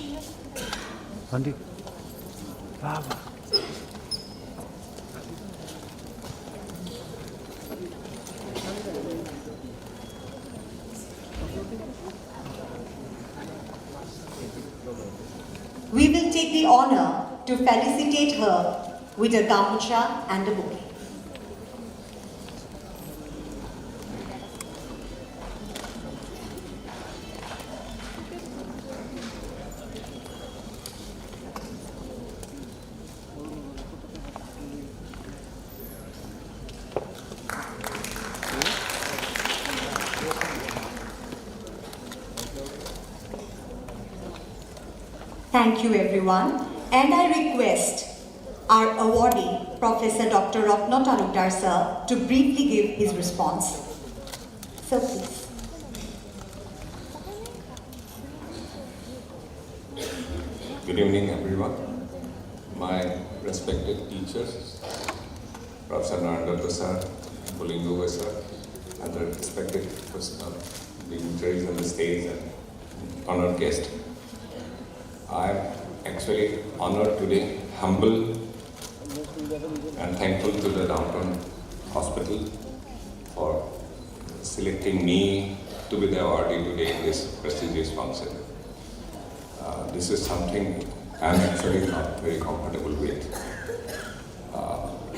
We will take the honor to felicitate her with a gamucha and a bouquet. Thank you everyone, and I request our awardee, Professor Dr. Ratna Talukdar sir, to briefly give his response. Sir, please. Good evening everyone. My respected teachers, Professor Narendra sir, Pulingu sir, and the respected dignitaries on the stage and honored guest. I am actually honored today, humble and thankful to the Downtown Hospital for selecting me to be the awardee today in this prestigious function. This is something I am actually not very comfortable with.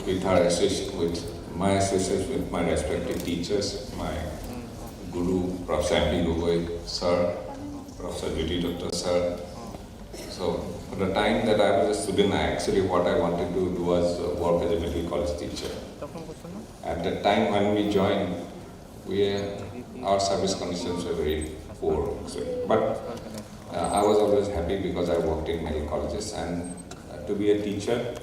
With my associates, with my respected teachers, my Guru, Professor M.P. Gogoi sir, Professor Judy Dr. sir. So, for the time that I was a student, what I wanted to do was work as a medical college teacher. At the time when we joined, our service conditions were very poor. But I was always happy because I worked in medical colleges, and to be a teacher,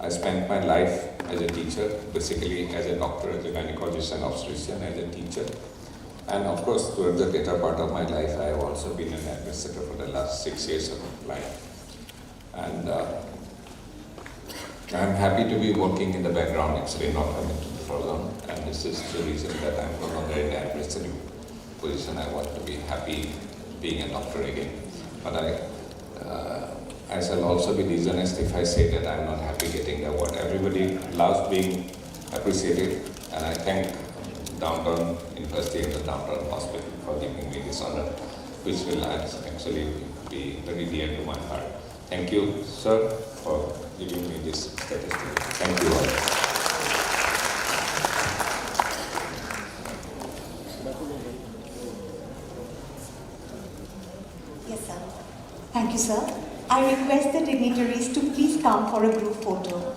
I spent my life as a teacher, basically as a doctor, as a gynecologist and obstetrician, as a teacher. And of course, towards the later part of my life, I have also been an administrator for the last 6 years of my life. And I'm happy to be working in the background, actually, not coming to frozen, and this is the reason that I'm no longer in the administrative position. I want to be happy being a doctor again. But I shall also be dishonest if I say that I'm not happy getting the award. Everybody loves being appreciated, and I thank Downtown University and the Downtown Hospital for giving me this honor, which will actually be very dear to my heart. Thank you, sir, for giving me this statistic. Thank you all. Yes, sir. Thank you, sir. I request the dignitaries to please come for a group photo.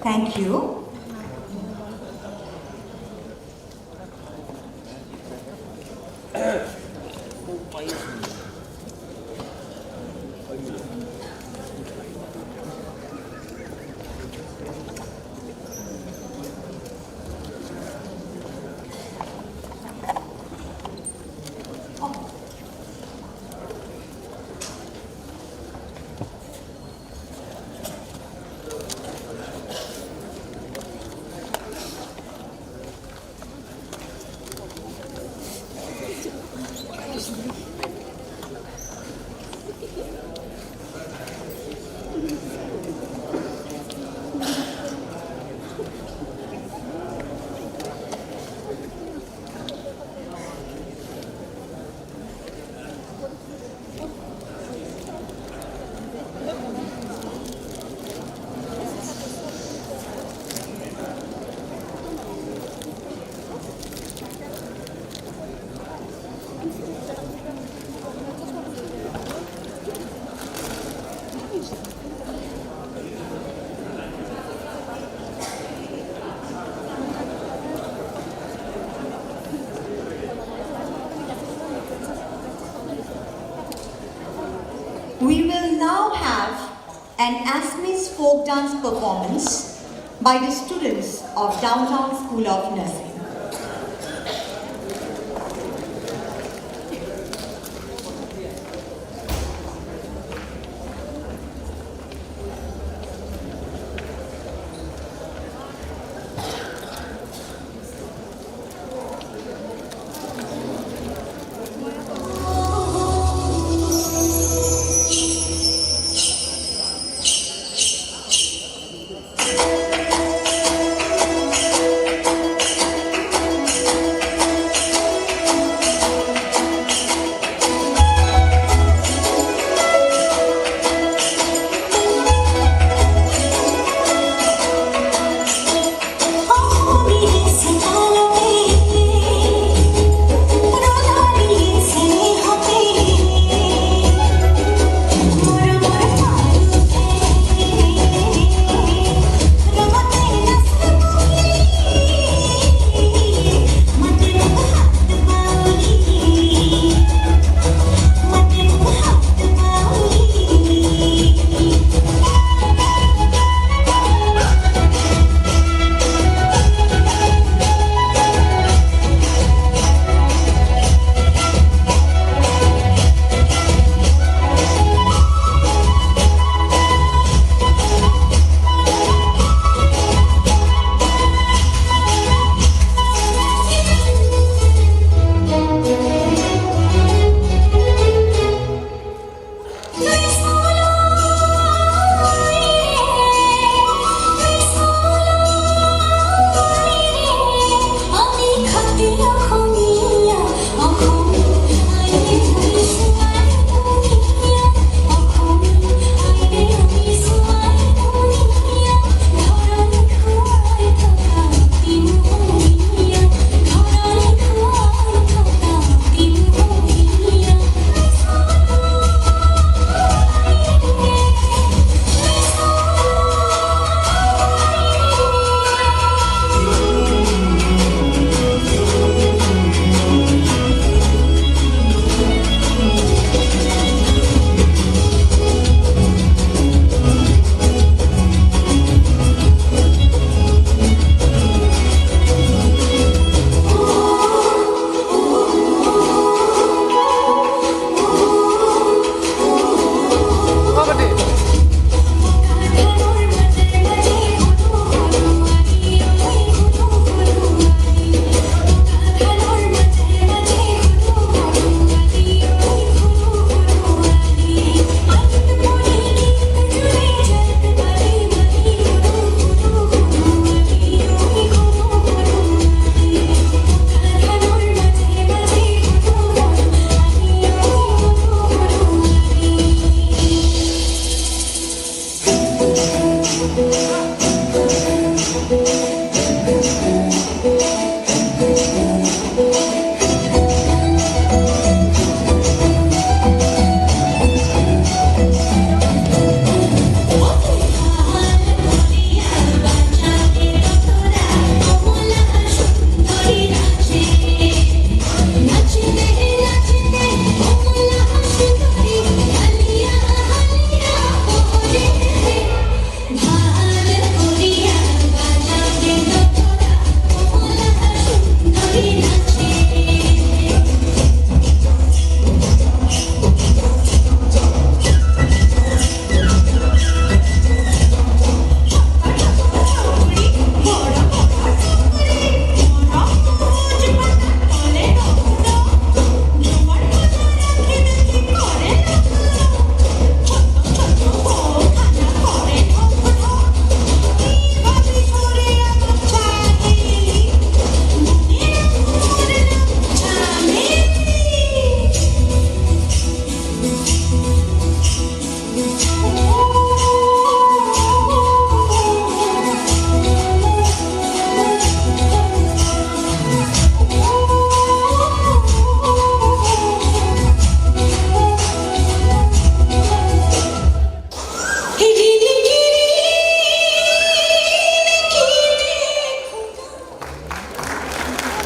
Thank you. We will now have an Assamese folk dance performance by the students of Downtown School of Nursing.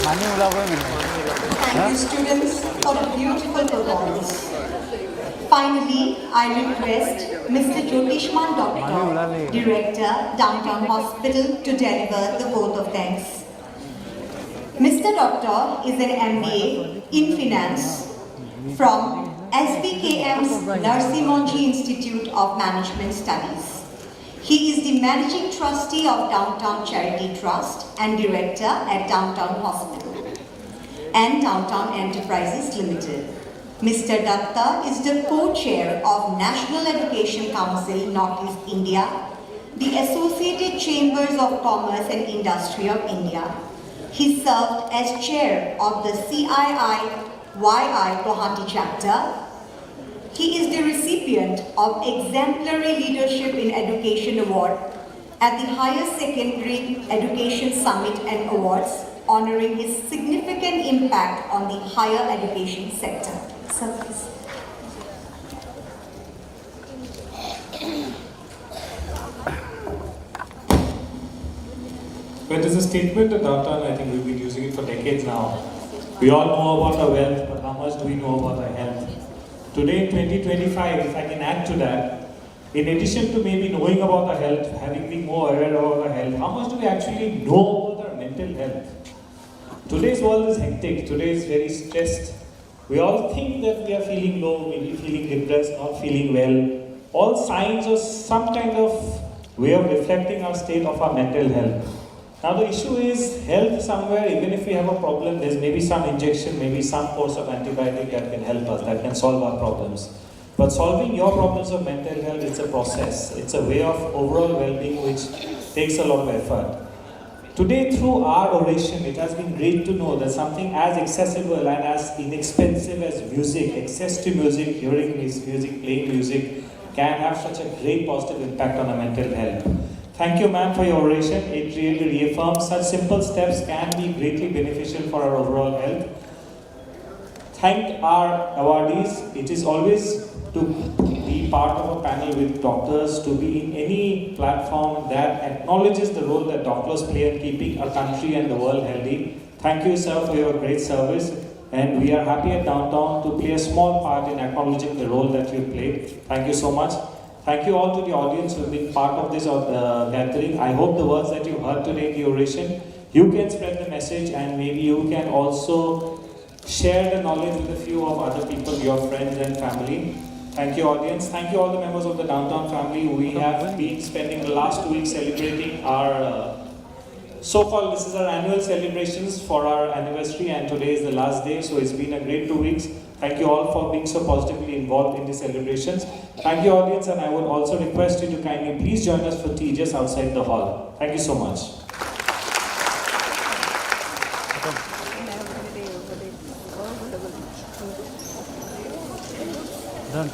Thank you, students, for a beautiful performance. Finally, I request Mr. Jyotishman Doctor, Director, Downtown Hospital, to deliver the vote of thanks. Mr. Doctor is an MBA in Finance from SBKM's Narsimonji Institute of Management Studies. He is the Managing Trustee of Downtown Charity Trust and Director at Downtown Hospital and Downtown Enterprises Limited. Mr. Datta is the co-chair of National Education Council Northeast India, the Associated Chambers of Commerce and Industry of India. He served as chair of the CII-YI Guwahati chapter. He is the recipient of Exemplary Leadership in Education Award at the Higher Secondary Education Summit and Awards, honoring his significant impact on the higher education sector. Sir, please. Well, it is a statement of downtown. I think we've been using it for decades now. We all know about our wealth, but how much do we know about our health? Today, in 2025, if I can add to that, in addition to maybe knowing about our health, having been more aware about our health, how much do we actually know about our mental health? Today's world is hectic. Today is very stressed. We all think that we are feeling low, maybe feeling depressed, not feeling well. All signs of some kind of way of reflecting our state of our mental health. Now the issue is health somewhere, even if we have a problem, there's maybe some injection, maybe some course of antibiotic that can help us, that can solve our problems. But solving your problems of mental health, it's a process. It's a way of overall well-being which takes a lot of effort. Today, through our oration, it has been great to know that something as accessible and as inexpensive as music, access to music, hearing music, playing music, can have such a great positive impact on our mental health. Thank you, ma'am, for your oration. It really reaffirms such simple steps can be greatly beneficial for our overall health. Thank our awardees. It is always to be part of a panel with doctors, to be in any platform that acknowledges the role that doctors play in keeping our country and the world healthy. Thank you, sir, for your great service. And we are happy at Downtown to play a small part in acknowledging the role that you play. Thank you so much. Thank you all to the audience who have been part of this gathering. I hope the words that you heard today in the oration, you can spread the message and maybe you can also share the knowledge with a few of other people, your friends and family. Thank you, audience. Thank you all the members of the Downtown family. We have been spending the last 2 weeks celebrating our so-called, this is our annual celebrations for our anniversary, and today is the last day, so it's been a great 2 weeks. Thank you all for being so positively involved in the celebrations. Thank you, audience, and I would also request you to kindly please join us for tea just outside the hall. Thank you so much. Done.